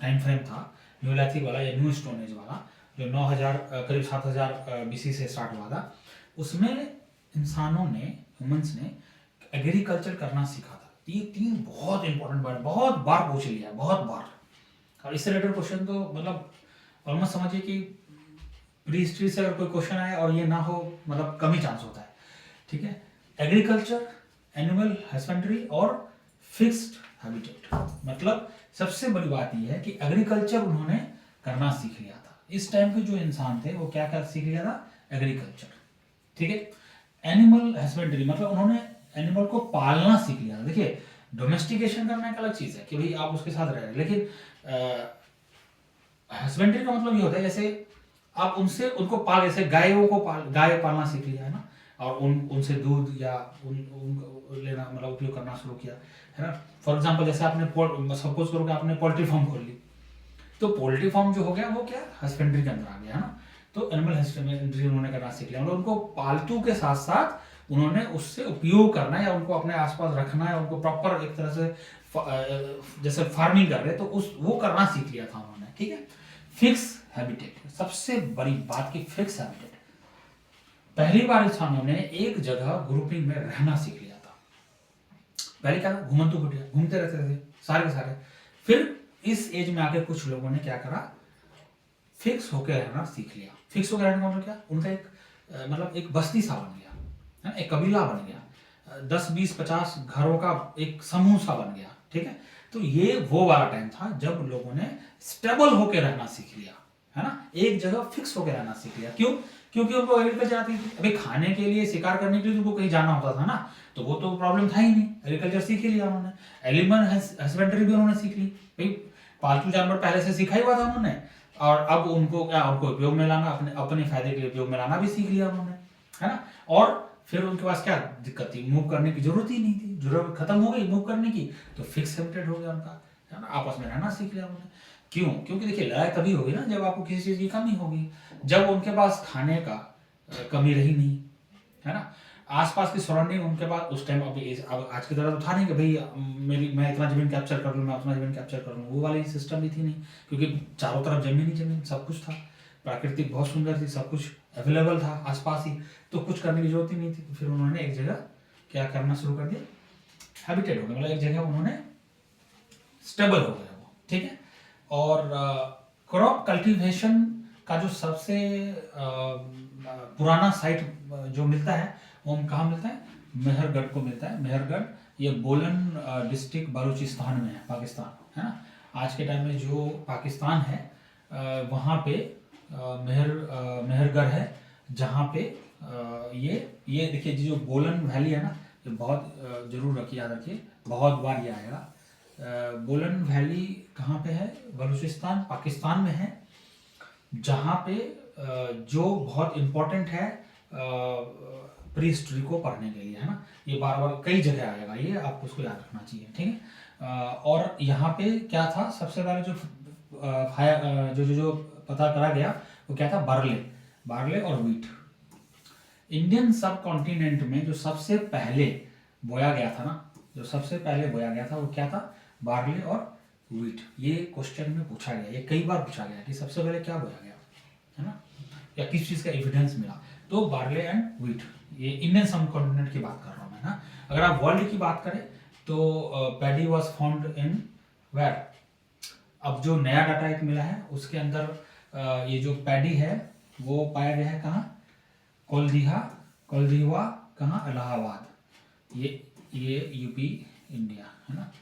टाइम फ्रेम था नियोलैथिक वाला या न्यू स्टोन एज वाला, जो 9000 करीब 7000 BC से स्टार्ट हुआ था, उसमें इंसानों ने, ह्यूमंस ने एग्रीकल्चर करना सीखा था। ये 3 बहुत इंपॉर्टेंट वर्ड, बहुत बार पूछ लिया, बहुत बार। और इससे रिलेटेड क्वेश्चन तो मतलब ऑलमोस्ट समझिए कि प्री हिस्ट्री से अगर कोई क्वेश्चन आए और ये ना हो, मतलब कम ही चांस होता है। ठीक है, एग्रीकल्चर, एनिमल हस्बेंड्री और फिक्स्ड हैबिटेट। मतलब सबसे बड़ी बात यह है कि एग्रीकल्चर उन्होंने करना सीख लिया था। इस टाइम के जो इंसान थे वो क्या सीख लिया था? एग्रीकल्चर। ठीक है, एनिमल हस्बेंड्री मतलब उन्होंने एनिमल को पालना सीख लिया था। देखिए, डोमेस्टिकेशन करना एक अलग चीज है कि भाई आप उसके साथ रह रहे हैं, लेकिन हस्बेंड्री का मतलब ये होता है जैसे आप उनको पाल, जैसे गाय पालना सीख लिया है ना, और उनसे दूध या उन लेना, मतलब उपयोग करना शुरू किया है ना। फॉर एग्जांपल जैसे आपने सपोज करो कि आपने पोल्ट्री फार्म खोल ली, तो पोल्ट्री फार्म जो हो गया वो क्या हस्बेंड्री के अंदर आ गया है ना। तो एनिमल हस्बेंड्री उन्होंने करना सीख लिया, मतलब उनको पालतू के साथ साथ उन्होंने उससे उपयोग करना है, या उनको अपने आसपास रखना है, उनको प्रॉपर एक तरह से जैसे फार्मिंग कर रहे, तो उस वो करना सीख लिया था उन्होंने। ठीक है, फिक्स हैबिटेट, सबसे बड़ी बात की फिक्स हैबिटेट। पहली बार इंसानों ने एक जगह ग्रुपिंग में रहना सीख लिया था। पहले क्या था? घुमंतु कुटिया, घूमते रहते थे सारे के सारे। फिर इस एज में आके कुछ लोगों ने क्या करा? फिक्स होकर रहना सीख लिया। फिक्स होकर रहने का मतलब क्या? उनका एक मतलब एक बस्ती सा बन गया है, एक कबीला बन गया, 10 20 50 घरों का एक समूह सा बन गया। ठीक है, तो ये वो वाला टाइम था जब लोगों ने स्टेबल होकर रहना सीख लिया है ना, एक जगह फिक्स होकर रहना सीख लिया। क्यों? क्योंकि उनको एग्रीकल्चर आती थी। अभी खाने के लिए, शिकार करने के लिए उनको कहीं जाना होता था ना, तो वो तो प्रॉब्लम था ही नहीं, एग्रीकल्चर सीख ही लिया उन्होंने। एनिमल हस्बेंड्री भी उन्होंने सीख ली, भाई पालतू जानवर पहले से सीखा ही हुआ था उन्होंने, और अब उनको उपयोग में लाना, अपने फायदे के लिए उपयोग में लाना भी सीख लिया उन्होंने, है ना। और फिर उनके पास क्या दिक्कत थी? मूव करने की जरूरत ही नहीं थी, जरूरत खत्म हो गई मूव करने की, तो फिक्स हैबिटेट हो गया उनका, है ना। आपस में रहना सीख लिया उन्होंने। क्यों? क्योंकि देखिए, लड़ाई तभी होगी ना जब आपको किसी चीज की कमी होगी। जब उनके पास खाने का कमी रही नहीं, है ना, आसपास की सराउंडिंग उनके पास उस टाइम, अब आज की तरह तो था नहीं कि भाई मैं इतना जमीन कैप्चर कर लूँ, मैं उतना जमीन कैप्चर कर लूँ, वो वाली सिस्टम भी थी नहीं, क्योंकि चारों तरफ जमीन ही जमीन, सब कुछ था, प्राकृतिक बहुत सुंदर थी, सब कुछ अवेलेबल था आसपास ही, तो कुछ करने की जरूरत ही नहीं थी। तो फिर उन्होंने एक जगह क्या करना शुरू कर दिया? हैबिटेट हो गया, मतलब एक जगह उन्होंने स्टेबल हो गया वो। ठीक है, और क्रॉप कल्टीवेशन का जो सबसे पुराना साइट जो मिलता है वो कहाँ मिलता है? मेहरगढ़ को मिलता है। मेहरगढ़ ये बोलन डिस्ट्रिक्ट बलूचिस्तान में है, पाकिस्तान, है ना। आज के टाइम में जो पाकिस्तान है वहाँ पे मेहरगढ़ है, जहाँ पे ये देखिए जो बोलन वैली है ना, ये बहुत जरूर रखिए, याद रखिए, बहुत बार ये आएगा। बोलन वैली कहाँ पे है? बलूचिस्तान, पाकिस्तान में है, जहाँ पे जो बहुत इम्पोर्टेंट है प्री हिस्ट्री को पढ़ने के लिए, है ना। ये बार बार कई जगह आएगा, ये आपको उसको याद रखना चाहिए। ठीक है, और यहाँ पे क्या था? सबसे पहले जो पता करा गया वो क्या था? बार्ले और वीट। इंडियन सब कॉन्टिनेंट में जो सबसे पहले बोया गया था ना, जो सबसे पहले बोया गया था वो क्या था? बार्ले और वीट। ये क्वेश्चन में पूछा गया, ये कई बार पूछा गया कि सबसे पहले क्या बोया गया, है ना, या किस चीज का एविडेंस मिला। तो बार्ले एंड वीट, ये इंडियन सब कॉन्टिनेंट की बात कर रहा हूँ मैं ना। अगर आप वर्ल्ड की बात करें तो paddy was found in where. अब जो नया डाटा एक मिला है उसके अंदर ये जो पैडी है वो पाया गया है कहाँ? कोलदीवा कहाँ? इलाहाबाद। ये यूपी इंडिया, है ना।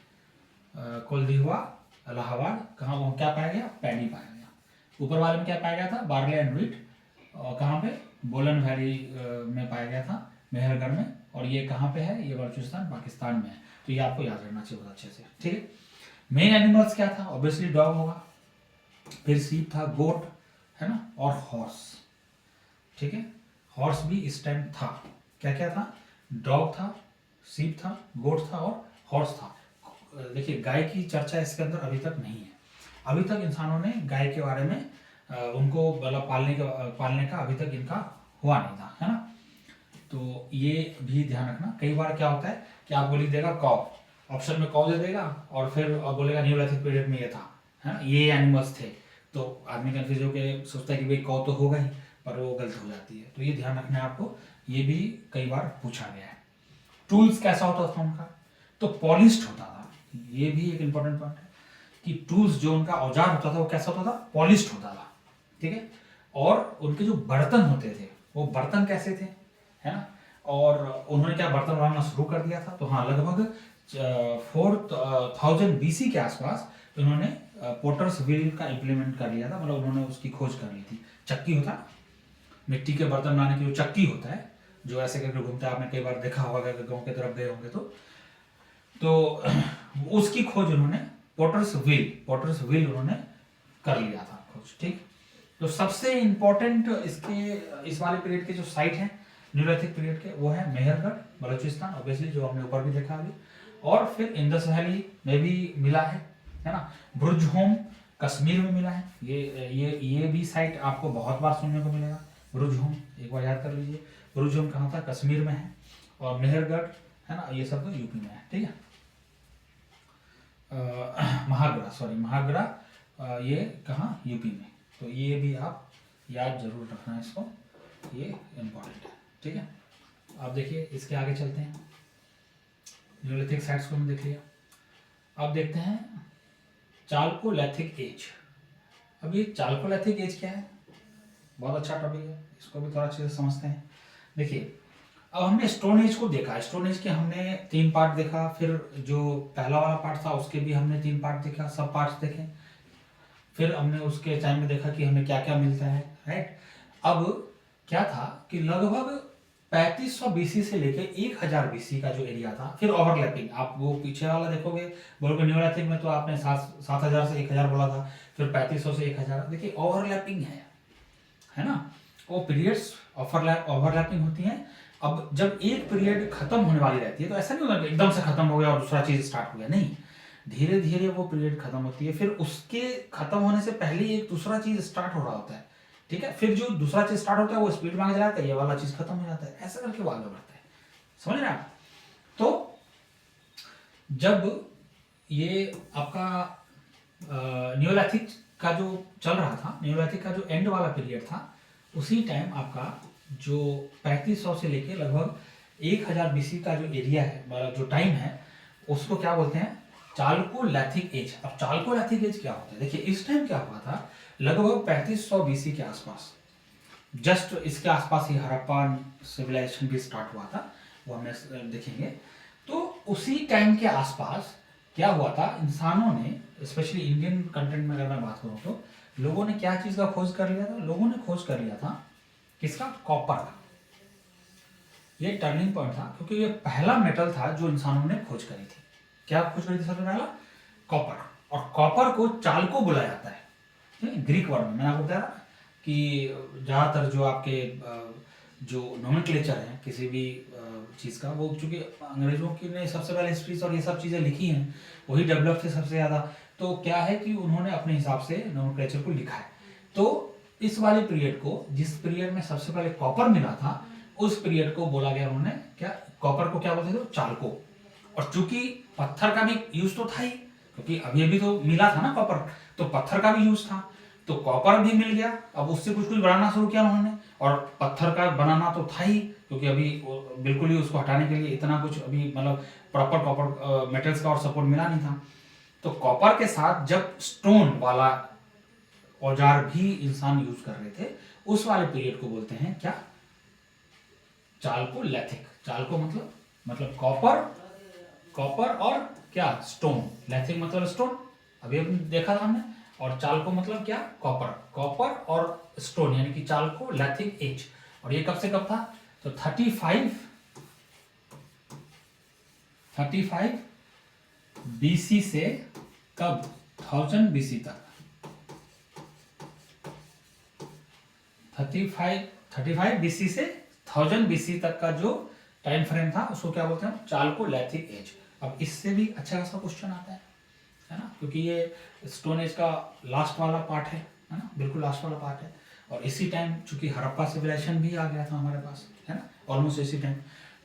कोलदीवा इलाहाबाद कहाँ? वो क्या पाया गया? पैडी पाया गया। ऊपर वाले में क्या पाया गया था? Barley and wheat. कहाँ पे? बोलन वैली में पाया गया था, मेहरगढ़ में। और ये कहाँ पे है? ये बलूचिस्तान पाकिस्तान में है। तो ये आपको याद रखना चाहिए बहुत अच्छे से। ठीक है, मेन एनिमल्स क्या था? ऑब्वियसली डॉग होगा, फिर सीप था, गोट, है ना, और हॉर्स। ठीक है, हॉर्स भी इस टाइम था। क्या क्या था? डॉग था, सीप था, गोट था और हॉर्स था। देखिए, गाय की चर्चा इसके अंदर अभी तक नहीं है। अभी तक इंसानों ने गाय के बारे में उनको मतलब पालने का अभी तक इनका हुआ नहीं था, है ना। तो ये भी ध्यान रखना। कई बार क्या होता है कि आपको लिख देगा कॉ, ऑप्शन में कॉ दे देगा और फिर बोलेगा न्यूलिथिक पीरियड में ये था, है ना, ये एनिमल्स थे। तो आदमी कन्फ्यूज होकर सोचता है कि भाई कौ तो होगा ही, पर वो गलत हो जाती है। तो ये ध्यान रखना है आपको, ये भी कई बार पूछा गया है। टूल्स कैसा होता था उनका, तो पॉलिश्ड होता था। ये भी एक इंपॉर्टेंट पॉइंट है कि टूल्स जो उनका औजार होता था वो कैसा होता था, पॉलिश्ड होता था, ठीक है। और उनके जो बर्तन होते थे वो बर्तन कैसे थे, है ना। और उन्होंने क्या बर्तन बनाना शुरू कर दिया था, तो हाँ लगभग 4000 BC के आसपास उन्होंने पोटर्स व्हील का इम्प्लीमेंट कर लिया था, मतलब उन्होंने उसकी खोज कर ली थी। चक्की होता है मिट्टी के बर्तन बनाने की, जो चक्की होता है जो ऐसे करके घूमता है, आपने कई बार देखा होगा अगर गाँव की तरफ गए होंगे तो उसकी खोज उन्होंने पोटर्स व्हील उन्होंने कर लिया था खोज, ठीक। तो सबसे इंपॉर्टेंट इस वाले पीरियड के जो साइट है न्यूलिथिक पीरियड के, वो है मेहरगढ़ बलूचिस्तान, ऑब्वियसली जो हमने ऊपर भी देखा अभी, और फिर इंडस वैली में भी मिला है ना। ब्रुज होम कश्मीर में मिला है। ये भी साइट आपको बहुत बार सुनने को मिलेगा, ब्रुज होम, एक बार याद कर लीजिए। ब्रुज होम कहाँ था, कश्मीर में है। और मेहरगढ़ है ना, ये सब तो यूपी में है, ठीक है। महागरा ये कहाँ, यूपी में। तो ये भी आप याद जरूर रखना है इसको, ये इम्पोर्टेंट है, ठीक है। अब देखिए इसके आगे चलते हैं, न्यूलिथिक साइट्स को हमने देख लिया। अब देखते हैं चाल्कोलिथिक एज। अब ये चाल्कोलिथिक एज क्या है, बहुत अच्छा टॉपिक है, इसको भी थोड़ा अच्छे से समझते हैं। देखिए अब हमने स्टोन एज को देखा, स्टोन एज के हमने 3 पार्ट देखा, फिर जो पहला वाला पार्ट था उसके भी हमने 3 पार्ट देखा, सब पार्ट्स देखे। फिर हमने उसके टाइम में देखा कि हमें क्या क्या मिलता है, राइट। अब क्या था कि लगभग 3500 BC से लेके 1000 BC का जो एरिया था, फिर ओवरलैपिंग, आप वो पीछे वाला देखोगे बोलोगे न्यूलिथिक में तो आपने 7000 से 1000 बोला था, फिर 3500 से 1000, देखिए ओवरलैपिंग है ना। वो पीरियड्स ओवरलैपिंग होती हैं। अब जब एक पीरियड खत्म होने वाली रहती है तो ऐसा नहीं होता कि एकदम से खत्म हो गया और दूसरा चीज स्टार्ट हो गया, नहीं, धीरे धीरे वो पीरियड खत्म होती है, फिर उसके खत्म होने से पहले एक दूसरा चीज स्टार्ट हो रहा होता है, ठीक है। फिर जो दूसरा चीज स्टार्ट होता है वो स्पीड में आगे जाता है, ये वाला चीज खत्म हो जाता है, ऐसा करके वो आगे बढ़ता है, समझ रहे हैं आप। तो जब ये आपका न्यूलिथिक का जो चल रहा था, न्यूलिथिक का जो एंड वाला पीरियड था, उसी टाइम आपका जो 3500 से लेके लगभग 1000 BC का जो एरिया है, जो टाइम है, उसको क्या बोलते हैं, चाल्कोलिथिक एज। अब चाल्कोलिथिक एज क्या होता है, देखिए इस टाइम क्या हुआ था, लगभग 3500 BC के आसपास, जस्ट इसके आसपास ही हड़प्पा सिविलाइजेशन भी स्टार्ट हुआ था, वो हमें देखेंगे। तो उसी टाइम के आसपास क्या हुआ था, इंसानों ने स्पेशली इंडियन कंटेंट में अगर मैं बात करूं तो लोगों ने क्या चीज का खोज कर लिया था, लोगों ने खोज कर लिया था किसका, कॉपर का। ये टर्निंग पॉइंट था क्योंकि ये पहला मेटल था जो इंसानों ने खोज करी थी। क्या खोज करी थी सबसे पहला, कॉपर। और कॉपर को चाल्को बोला जाता है ग्रीक वर्ड में। मैंने आपको बताया कि ज्यादातर जो आपके जो नोमेनक्लेचर है किसी भी चीज का, वो चूंकि अंग्रेजों की ने सबसे पहले हिस्ट्रीज और ये सब चीजें लिखी हैं, वही डेवलप थे सबसे ज्यादा। तो क्या है कि उन्होंने अपने हिसाब से नोमेनक्लेचर को लिखा है। तो इस वाले पीरियड को, जिस पीरियड में सबसे पहले कॉपर मिला था, उस पीरियड को बोला गया उन्होंने क्या, कॉपर को क्या बोलते थे, चाल्को। और चूंकि पत्थर का भी यूज तो था ही, क्योंकि अभी अभी तो मिला था ना कॉपर, तो पत्थर का भी यूज था, तो कॉपर भी मिल गया। अब उससे कुछ कुछ बनाना शुरू किया उन्होंने, और पत्थर का बनाना तो था ही, क्योंकि अभी बिल्कुल ही उसको हटाने के लिए इतना कुछ अभी मतलब प्रॉपर कॉपर मेटल्स का और सपोर्ट मिला नहीं था। तो कॉपर के साथ जब स्टोन वाला औजार भी इंसान यूज कर रहे थे, उस वाले पीरियड को बोलते हैं क्या, चाल्कोलिथिक। चाल्को मतलब कॉपर और क्या, स्टोन। लेथिक मतलब स्टोन, अभी देखा था हमने। और चाल्को मतलब क्या, कॉपर और स्टोन, यानी कि चाल्कोलिथिक एज। और ये कब से कब था, तो 35 BC से कब, 1000 BC तक। 35 BC से 1000 BC तक का जो टाइम फ्रेम था उसको क्या बोलते हैं, चाल्कोलिथिक एज। अब इससे भी अच्छा खासा क्वेश्चन आता है ना, क्योंकि ये स्टोन एज का लास्ट वाला पार्ट है ना, बिल्कुल लास्ट वाला पार्ट है। और इसी टाइम चूंकि हड़प्पा सिविलाइजेशन भी आ गया था हमारे पास, है ना, ऑलमोस्ट इसी टाइम,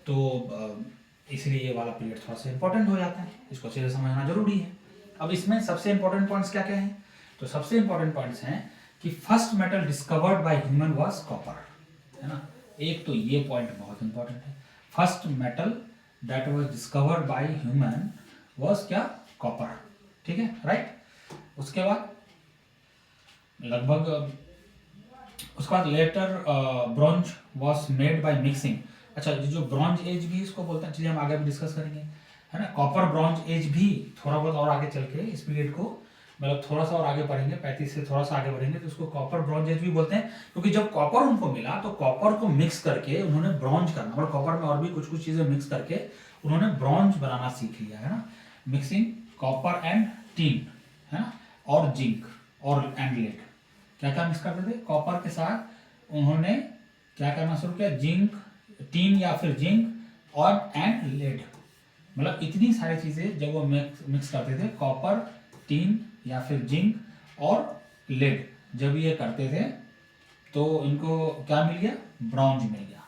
तो इसलिए ये वाला पीरियड थोड़ा सा इंपॉर्टेंट हो जाता है, इसको अच्छे से समझना जरूरी है। अब इसमें सबसे इंपॉर्टेंट पॉइंट्स क्या क्या हैं, तो सबसे इंपॉर्टेंट पॉइंट्स हैं कि first metal discovered by human was copper, है ना। एक तो ये पॉइंट बहुत इंपॉर्टेंट है, first metal that was discovered by human was क्या, कॉपर, ठीक है, राइट। उसके बाद लगभग उसके बाद later bronze was made by mixing. अच्छा, ये जो ब्रॉन्ज एज भी इसको बोलते हैं, चलिए हम आगे भी डिस्कस करेंगे, है ना। कॉपर ब्रॉन्ज एज भी थोड़ा बहुत और आगे चल के इस पीरियड को मतलब थोड़ा सा और आगे बढ़ेंगे, 35 से थोड़ा सा आगे बढ़ेंगे तो उसको कॉपर ब्रॉन्ज एज भी बोलते हैं, क्योंकि जब कॉपर उनको मिला तो कॉपर को मिक्स करके उन्होंने ब्रॉन्ज करना, मतलब कॉपर में और भी कुछ कुछ चीजें मिक्स करके उन्होंने ब्रॉन्ज बनाना सीख लिया, है ना। मिक्सिंग कॉपर एंड टीन, है ना, और जिंक और एंड लेड। क्या क्या मिक्स करते थे, कॉपर के साथ उन्होंने क्या करना शुरू किया, जिंक, टीन या फिर जिंक और एंड लेड, मतलब इतनी सारी चीजें जब वो मिक्स करते थे, कॉपर, टीन या फिर जिंक और लेड, जब ये करते थे तो इनको क्या मिल गया, ब्रॉन्ज मिल गया,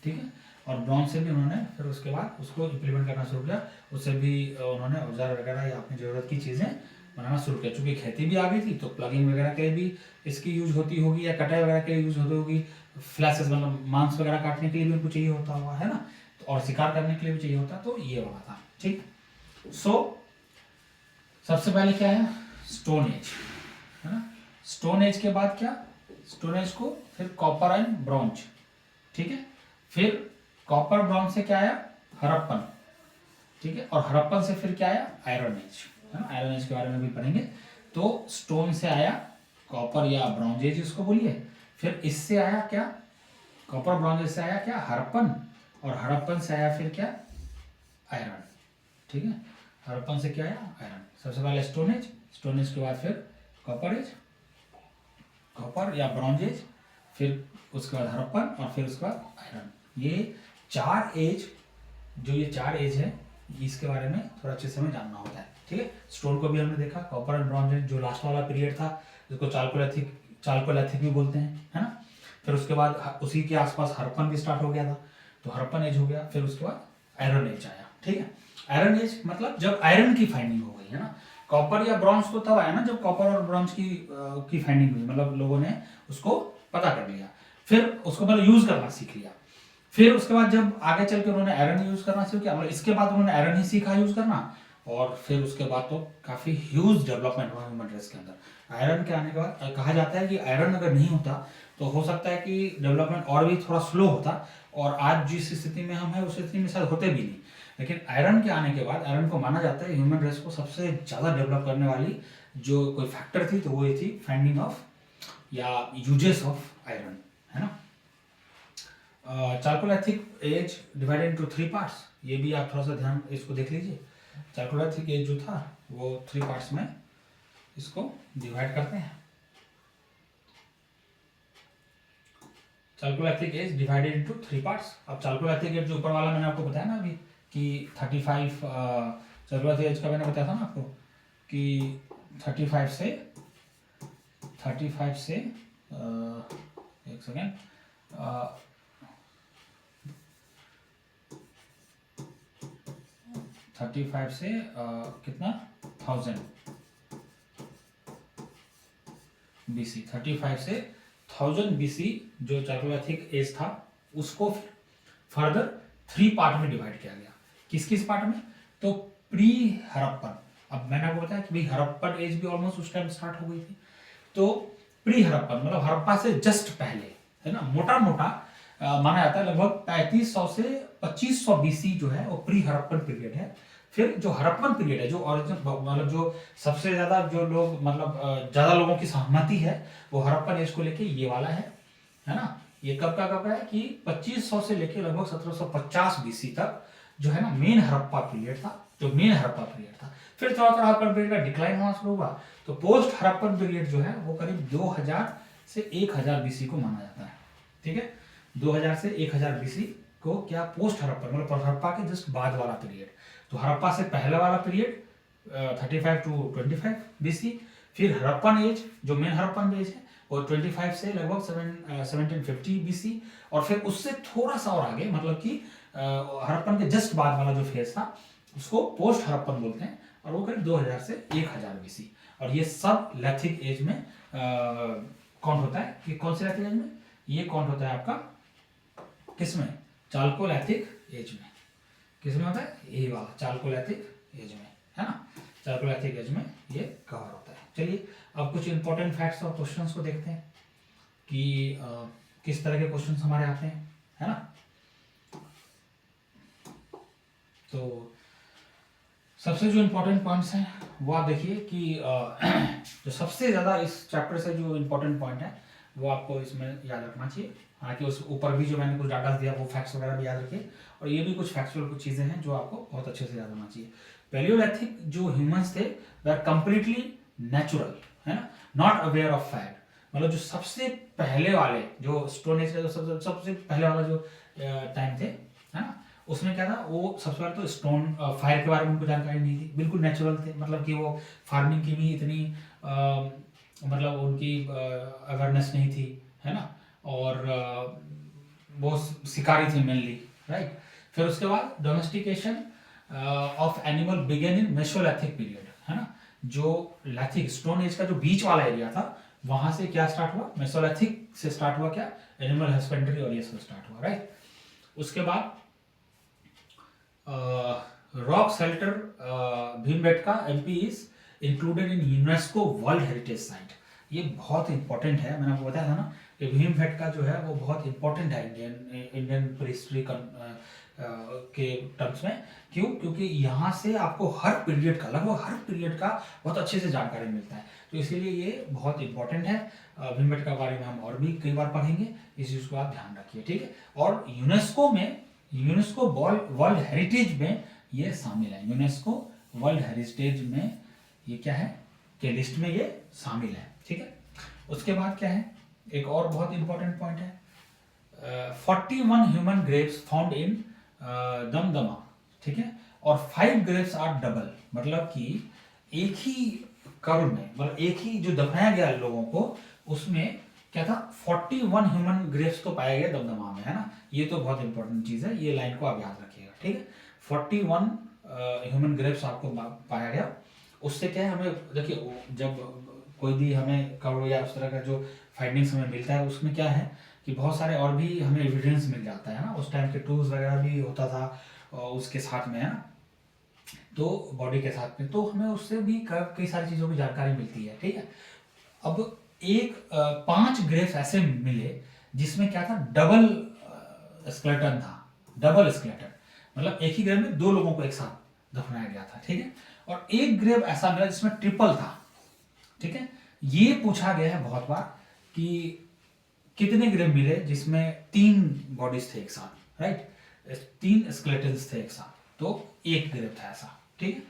ठीक है। और ब्रॉन्ज से भी उन्होंने फिर उसके बाद उसको इम्प्लीमेंट करना शुरू किया, उससे भी उन्होंने औजार वगैरह या अपनी ज़रूरत की चीज़ें बनाना शुरू किया। चूंकि खेती भी आ गई थी तो प्लगिंग वगैरह के लिए भी इसकी यूज होती होगी, या कटाई वगैरह के लिए यूज होती होगी, फ्लैशेस मतलब मांस वगैरह काटने के लिए भी उनको चाहिए होता हुआ, है ना, और शिकार करने के लिए भी चाहिए होता, तो ये वाला था, ठीक। सो सबसे पहले क्या है, स्टोन एज, है ना। स्टोन एज के बाद क्या, स्टोन एज को फिर कॉपर एंड ब्रॉन्ज, ठीक है। फिर कॉपर ब्रॉन्ज से क्या आया, हड़प्पन, ठीक है। और हड़प्पन से फिर क्या आया, आयरन एज, है ना। आयरन एज के बारे में भी पढ़ेंगे। तो स्टोन से आया कॉपर या ब्रॉन्ज एज इसको बोलिए, फिर इससे आया क्या, कॉपर ब्रॉन्ज से आया क्या, हड़प्पन, और हड़प्पन से आया फिर क्या, आयरन, ठीक है। हड़प्पन से क्या आया, आयरन। सबसे पहले स्टोन एज, स्टोन एज के बाद फिर कॉपर एज, कॉपर या ब्रॉन्ज एज, फिर उसके बाद हड़प्पन और फिर उसके बाद आयरन। ये चार एज, जो ये चार एज है इसके बारे में थोड़ा अच्छे से हमें जानना होता है, ठीक है। स्टोन को भी हमने देखा, कॉपर एंड ब्रॉन्ज एज जो लास्ट वाला पीरियड था जिसको चालकोलिथिक भी बोलते हैं, है ना। फिर उसके बाद उसी के आसपास हड़प्पन भी स्टार्ट हो गया था, तो हड़प्पन एज हो गया। फिर उसके बाद आयरन एज आया, ठीक है। आयरन एज मतलब जब आयरन की फाइंडिंग हो गई, है ना। कॉपर या ब्रॉन्ज तो तब आया ना जब कॉपर और ब्रॉन्ज की फाइंडिंग हुई, मतलब लोगों ने उसको पता कर लिया, फिर उसको मतलब यूज करना सीख लिया। फिर उसके बाद जब आगे चल के उन्होंने आयरन यूज करना सीख किया, मतलब इसके बाद उन्होंने आयरन ही सीखा यूज करना, और फिर उसके बाद तो काफी ह्यूज डेवलपमेंट हुआ ह्यूमन रेस के अंदर। आयरन के आने के बाद कहा जाता है कि आयरन अगर नहीं होता तो हो सकता है कि डेवलपमेंट और भी थोड़ा स्लो होता, और आज जिस स्थिति में हम हैं उस स्थिति में शायद होते भी नहीं। लेकिन आयरन के आने के बाद आयरन को माना जाता है ह्यूमन रेस को सबसे ज़्यादा डेवलप करने वाली जो कोई फैक्टर थी, तो वो ये थी फाइंडिंग ऑफ या यूजेस ऑफ आयरन, है ना। Chalcolithic as divided into 3 parts, ये भी आप थोड़ा सा ध्यान इसको देख लीजिए। चालकोलिथिक एज जो था वो 3 पार्ट्स में इसको डिवाइड करते हैं। Chalcolithic as divided into 3 parts. अब चालकोलिथिक एज जो ऊपर वाला मैंने आपको बताया ना अभी कि 35 चालकोलिथिक एज का मैंने बताया था ना आपको कि 35 से एक सेकेंड, 35 से कितना 1000 BC, 35 से 1000 BC जो चालकोलिथिक एज था उसको फर्दर 3 पार्ट में डिवाइड किया गया। किस किस पार्ट में, तो प्री हड़प्पन, अब मैंने आपको बताया कि भाई हड़प्पन एज भी ऑलमोस्ट उस टाइम स्टार्ट हो गई थी, तो प्री हड़प्पन मतलब हड़प्पा से जस्ट पहले, है ना, मोटा मोटा माना जाता है लगभग 3500 से 2500 BC जो है वो प्री हड़प्पन पीरियड है। फिर जो हड़प्पन पीरियड है जो ओरिजिनल मतलब जो सबसे ज्यादा जो लोग मतलब ज्यादा लोगों की सहमति है वो हड़प्पन एज को लेके ये वाला है ना। ये कब का है कि 2500 से लेके लगभग 1750 BC तक जो है ना मेन हड़प्पा पीरियड था, जो मेन हड़प्पा पीरियड था। फिर थोड़ा थोड़ा हड़प्पन पीरियड का डिक्लाइन होना शुरू हुआ, तो पोस्ट हड़प्पन पीरियड जो है वो करीब 2000 से 1000 BC को माना जाता है, ठीक है। 2000 से 1000 BC को क्या पोस्ट हड़प्पा मतलब हड़प्पा के जस्ट बाद वाला पीरियड। तो हड़प्पा से पहले वाला पीरियड 35 to 25 BC, फिर हड़प्पन एज जो मेन हड़प्पन एज है वो 25 से लगभग 1750 BC, और फिर उससे थोड़ा सा और आगे मतलब कि हड़प्पन के जस्ट बाद वाला जो फेज था उसको पोस्ट हड़प्पन बोलते हैं, और वो करीब 2000 से 1000 BC। और ये सब लैथिक एज में काउंट होता है कि कौन से लैथिक एज में, ये काउंट होता है आपका किसमें, चाल्कोलैथिक एज में। किसमें होता है, ये वाला चाल्कोलैथिक एज में, है ना, चाल्कोलैथिक एज में ये कवर होता है। चलिए अब कुछ इंपॉर्टेंट फैक्ट्स और क्वेश्चंस को देखते हैं कि किस तरह के क्वेश्चंस हमारे आते हैं, है ना। तो सबसे जो इम्पोर्टेंट पॉइंट्स हैं वो आप देखिए कि जो सबसे ज़्यादा इस चैप्टर से जो इम्पोर्टेंट पॉइंट है वो आपको इसमें याद रखना चाहिए। हालांकि उस ऊपर भी जो मैंने कुछ डाटा दिया वो फैक्ट्स वगैरह भी याद रखिए, और ये भी कुछ फैक्चुअल कुछ चीज़ें हैं जो आपको बहुत अच्छे से याद होना चाहिए। पैलियोलिथिक जो ह्यूमंस थे वे आर कंप्लीटली नेचुरल, है ना, नॉट अवेयर ऑफ फैक्ट। मतलब जो सबसे पहले वाले जो स्टोन एज का जो सबसे पहले वाला जो टाइम थे, है ना, उसमें क्या था, वो सबसे पहले तो स्टोन फायर के बारे में उनको जानकारी नहीं थी, बिल्कुल नेचुरल थे। मतलब कि वो फार्मिंग की भी इतनी मतलब उनकी अवेयरनेस नहीं थी, है ना, और वो शिकारी थे मेनली, राइट। फिर उसके बाद domestication of animal begin in Mesolithic period, है ना, जो लैथिक स्टोन एज का जो बीच वाला एरिया था वहां से क्या स्टार्ट हुआ, मेसोलिथिक से स्टार्ट हुआ क्या, एनिमल हस्बेंड्री और ये सब स्टार्ट हुआ, राइट। उसके बाद rock shelter Bhimbetka MP is included in UNESCO world heritage site. ये बहुत इंपॉर्टेंट है, मैंने आपको बताया था ना कि भीमबेटका जो है वो बहुत इंपॉर्टेंट है इंडियन प्रीहिस्ट्री के टर्म्स में। क्यों, क्योंकि यहाँ से आपको हर पीरियड का, लगभग हर पीरियड का बहुत अच्छे से जानकारी मिलता है, तो इसीलिए ये बहुत इंपॉर्टेंट है। भीमबेटका के बारे में हम और भी कई बार पढ़ेंगे, इस चीज़ को आप ध्यान रखिए, ठीक है। और यूनेस्को वर्ल्ड हेरिटेज में ये शामिल है, यूनेस्को वर्ल्ड हेरिटेज में ये क्या है के लिस्ट में ये शामिल है, ठीक है। उसके बाद क्या है, एक और बहुत इंपॉर्टेंट पॉइंट है, 41 human Graves found in Damdama, ठीक है, और 5 ग्रेव्स आर डबल। मतलब कि एक ही कब्र में, मतलब एक ही जो दफनाया गया लोगों को, उसमें क्या था, 41 ह्यूमन ग्रेव्स तो पाया गया दमदमा में, है ना। ये तो बहुत इंपॉर्टेंट चीज है, ये लाइन को आप याद रखिएगा, ठीक है। 41 ह्यूमन ग्रेव्स आपको पाया गया। उससे क्या है, हमें देखिए जब कोई भी हमें कब्र या उस तरह का जो फाइंडिंग्स हमें मिलता है उसमें क्या है कि बहुत सारे और भी हमें एविडेंस मिल जाता है ना, उस टाइम के टूल्स वगैरह भी होता था उसके साथ में, है ना, तो बॉडी के साथ में, तो हमें उससे भी कई सारी चीज़ों की जानकारी मिलती है, ठीक है। अब 5 ग्रेव्स ऐसे मिले जिसमें क्या था, डबल स्केलेटन था, डबल स्केलेटन, मतलब एक ही ग्रेव में 2 लोगों को एक साथ दफनाया गया था, ठीक है। और एक ग्रेव ऐसा मिला जिसमें ट्रिपल था, ठीक है। ये पूछा गया है बहुत बार कि कितने ग्रेव मिले जिसमें 3 बॉडीज थे एक साथ, राइट, 3 स्केलेटन्स थे एक साथ, तो एक ग्रेव था ऐसा, ठीक है।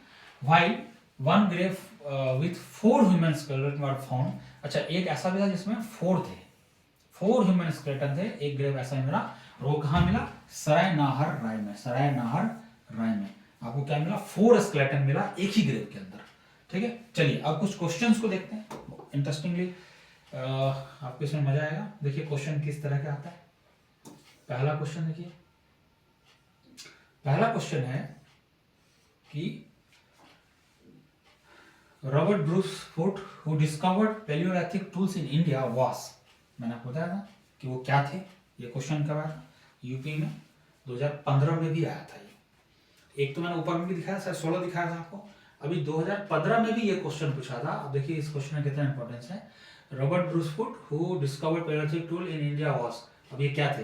While 1 grave with 4 human skeleton were found. अच्छा, एक ऐसा भी था जिसमें 4 थे, 4 ह्यूमन स्केलेटन थे, एक ग्रेव ऐसा मिला, और वो कहाँ मिला, सराय नाहर राय में, सराय नाहर राय में आपको क्या मिला, 4 स्केलेटन मिला एक ही ग्रेव के अंदर, ठीक है। चलिए अब कुछ क्वेश्चंस को देखते हैं, इंटरेस्टिंगली आपको इसमें मजा आएगा। देखिए क्वेश्चन किस तरह का आता है। पहला क्वेश्चन देखिए, पहला क्वेश्चन है कि Robert Bruce foot who discovered Palaeolithic tools in India was, मैंने आपको बताया था कि वो क्या थे। ये क्वेश्चन कब आया था, यूपी में 2015 में भी आया था ये। एक तो मैंने ऊपर में भी दिखाया, सर 16 दिखाया था आपको, अभी 2015 में भी ये क्वेश्चन पूछा था। अब देखिए इस क्वेश्चन में कितना इंपॉर्टेंस है। Robert Bruce foot who discovered Palaeolithic tool in India was, अब ये क्या थे,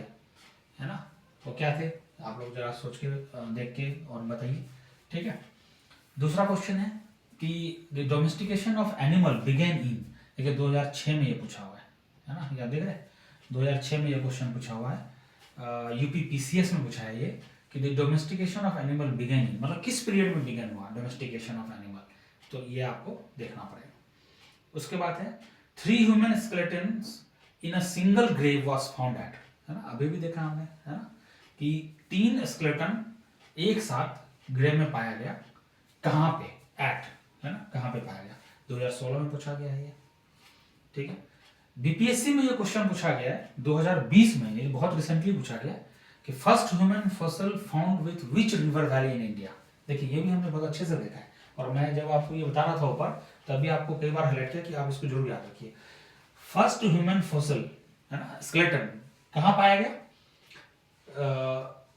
है ना, वो क्या थे, आप लोग जरा सोच के देख के और बताइए, ठीक है। दूसरा क्वेश्चन है कि the domestication of animal begin in, देखिए 2006 में ये पूछा हुआ है ना, याद देख रहे हैं, 2006 में ये क्वेश्चन पूछा हुआ है, यूपी पीसीएस में पूछा है ये कि the domestication of animal begin in, मतलब किस पीरियड में बिगेन हुआ डोमेस्टिकेशन ऑफ एनिमल, तो ये आपको देखना पड़ेगा। उसके बाद है 3 human skeletons in a single grave was found at, है ना, अभी भी देखा हमने, है ना, कि 3 स्केलेटन एक साथ ग्रेव में पाया गया, कहाँ पे, एट, है ना, कहाँ पे पाया गया, 2016 में पूछा गया है ये, ठीक है। बीपीएससी में ये क्वेश्चन पूछा गया है 2020 में, ये बहुत रिसेंटली पूछा गया कि first human fossil found with which river valley in India. देखिए ये भी हमने बहुत अच्छे से देखा है, और मैं जब आपको ये बता रहा था ऊपर, तभी आपको कई बार हाईलाइट किया कि आप इसको जरूर याद रखिए। फर्स्ट ह्यूमन फॉसिल, है ना, स्केलेटन, कहाँ पाया गया?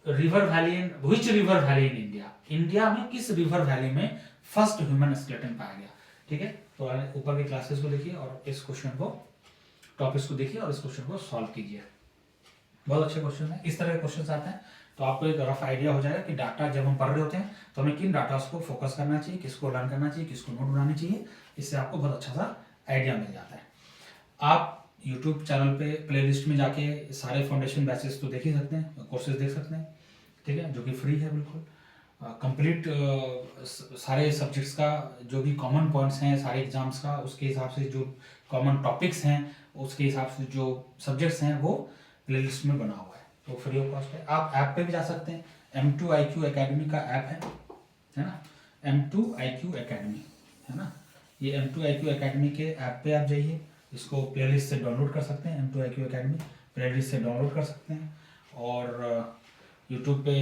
River valley in which river valley in India, India में किस रिवर वैली में फर्स्ट ह्यूमन स्केलेटन पाया गया? ठीक है, तो ऊपर के क्लासेस को देखिए और इस क्वेश्चन को, टॉपिक्स को देखिए और इस क्वेश्चन को सॉल्व कीजिए। बहुत अच्छे क्वेश्चन है, इस तरह के क्वेश्चन आते हैं तो आपको एक रफ आइडिया हो जाएगा कि डाटा जब हम पढ़ रहे होते हैं तो हमें किन डाटा को फोकस करना चाहिए, किसको लर्न करना चाहिए, किसको नोट बनानी चाहिए। इससे आपको बहुत अच्छा सा आइडिया मिल जाता है। आप यूट्यूब चैनल पे प्लेलिस्ट में जाके सारे फाउंडेशन बैचेस तो देख ही सकते हैं, कोर्सेज देख सकते हैं, ठीक है, जो कि फ्री है बिल्कुल। कंप्लीट सारे सब्जेक्ट्स का जो भी कॉमन पॉइंट्स हैं सारे एग्जाम्स का, उसके हिसाब से जो कॉमन टॉपिक्स हैं उसके हिसाब से जो सब्जेक्ट्स हैं वो प्लेलिस्ट में बना हुआ है, तो फ्री ऑफ कॉस्ट है। आप ऐप पे भी जा सकते हैं, M2IQ एकेडमी का ऐप है ना, M2IQ एकेडमी, है ना, ये M2IQ एकेडमी के ऐप पे आप जाइए, इसको प्लेलिस्ट से डाउनलोड कर सकते हैं। M2IQ एकेडमी प्लेलिस्ट से डाउनलोड कर सकते हैं और यूट्यूब पे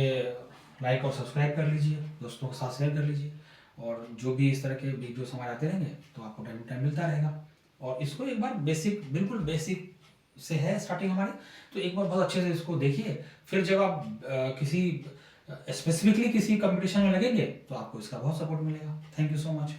लाइक और सब्सक्राइब कर लीजिए, दोस्तों के साथ शेयर कर लीजिए, और जो भी इस तरह के वीडियोस हमारे आते रहेंगे तो आपको टाइम टू टाइम मिलता रहेगा। और इसको एक बार बेसिक, बिल्कुल बेसिक से है स्टार्टिंग हमारी, तो एक बार बहुत अच्छे से इसको देखिए, फिर जब आप किसी स्पेसिफिकली किसी कंपटीशन में लगेंगे तो आपको इसका बहुत सपोर्ट मिलेगा। Thank you so much.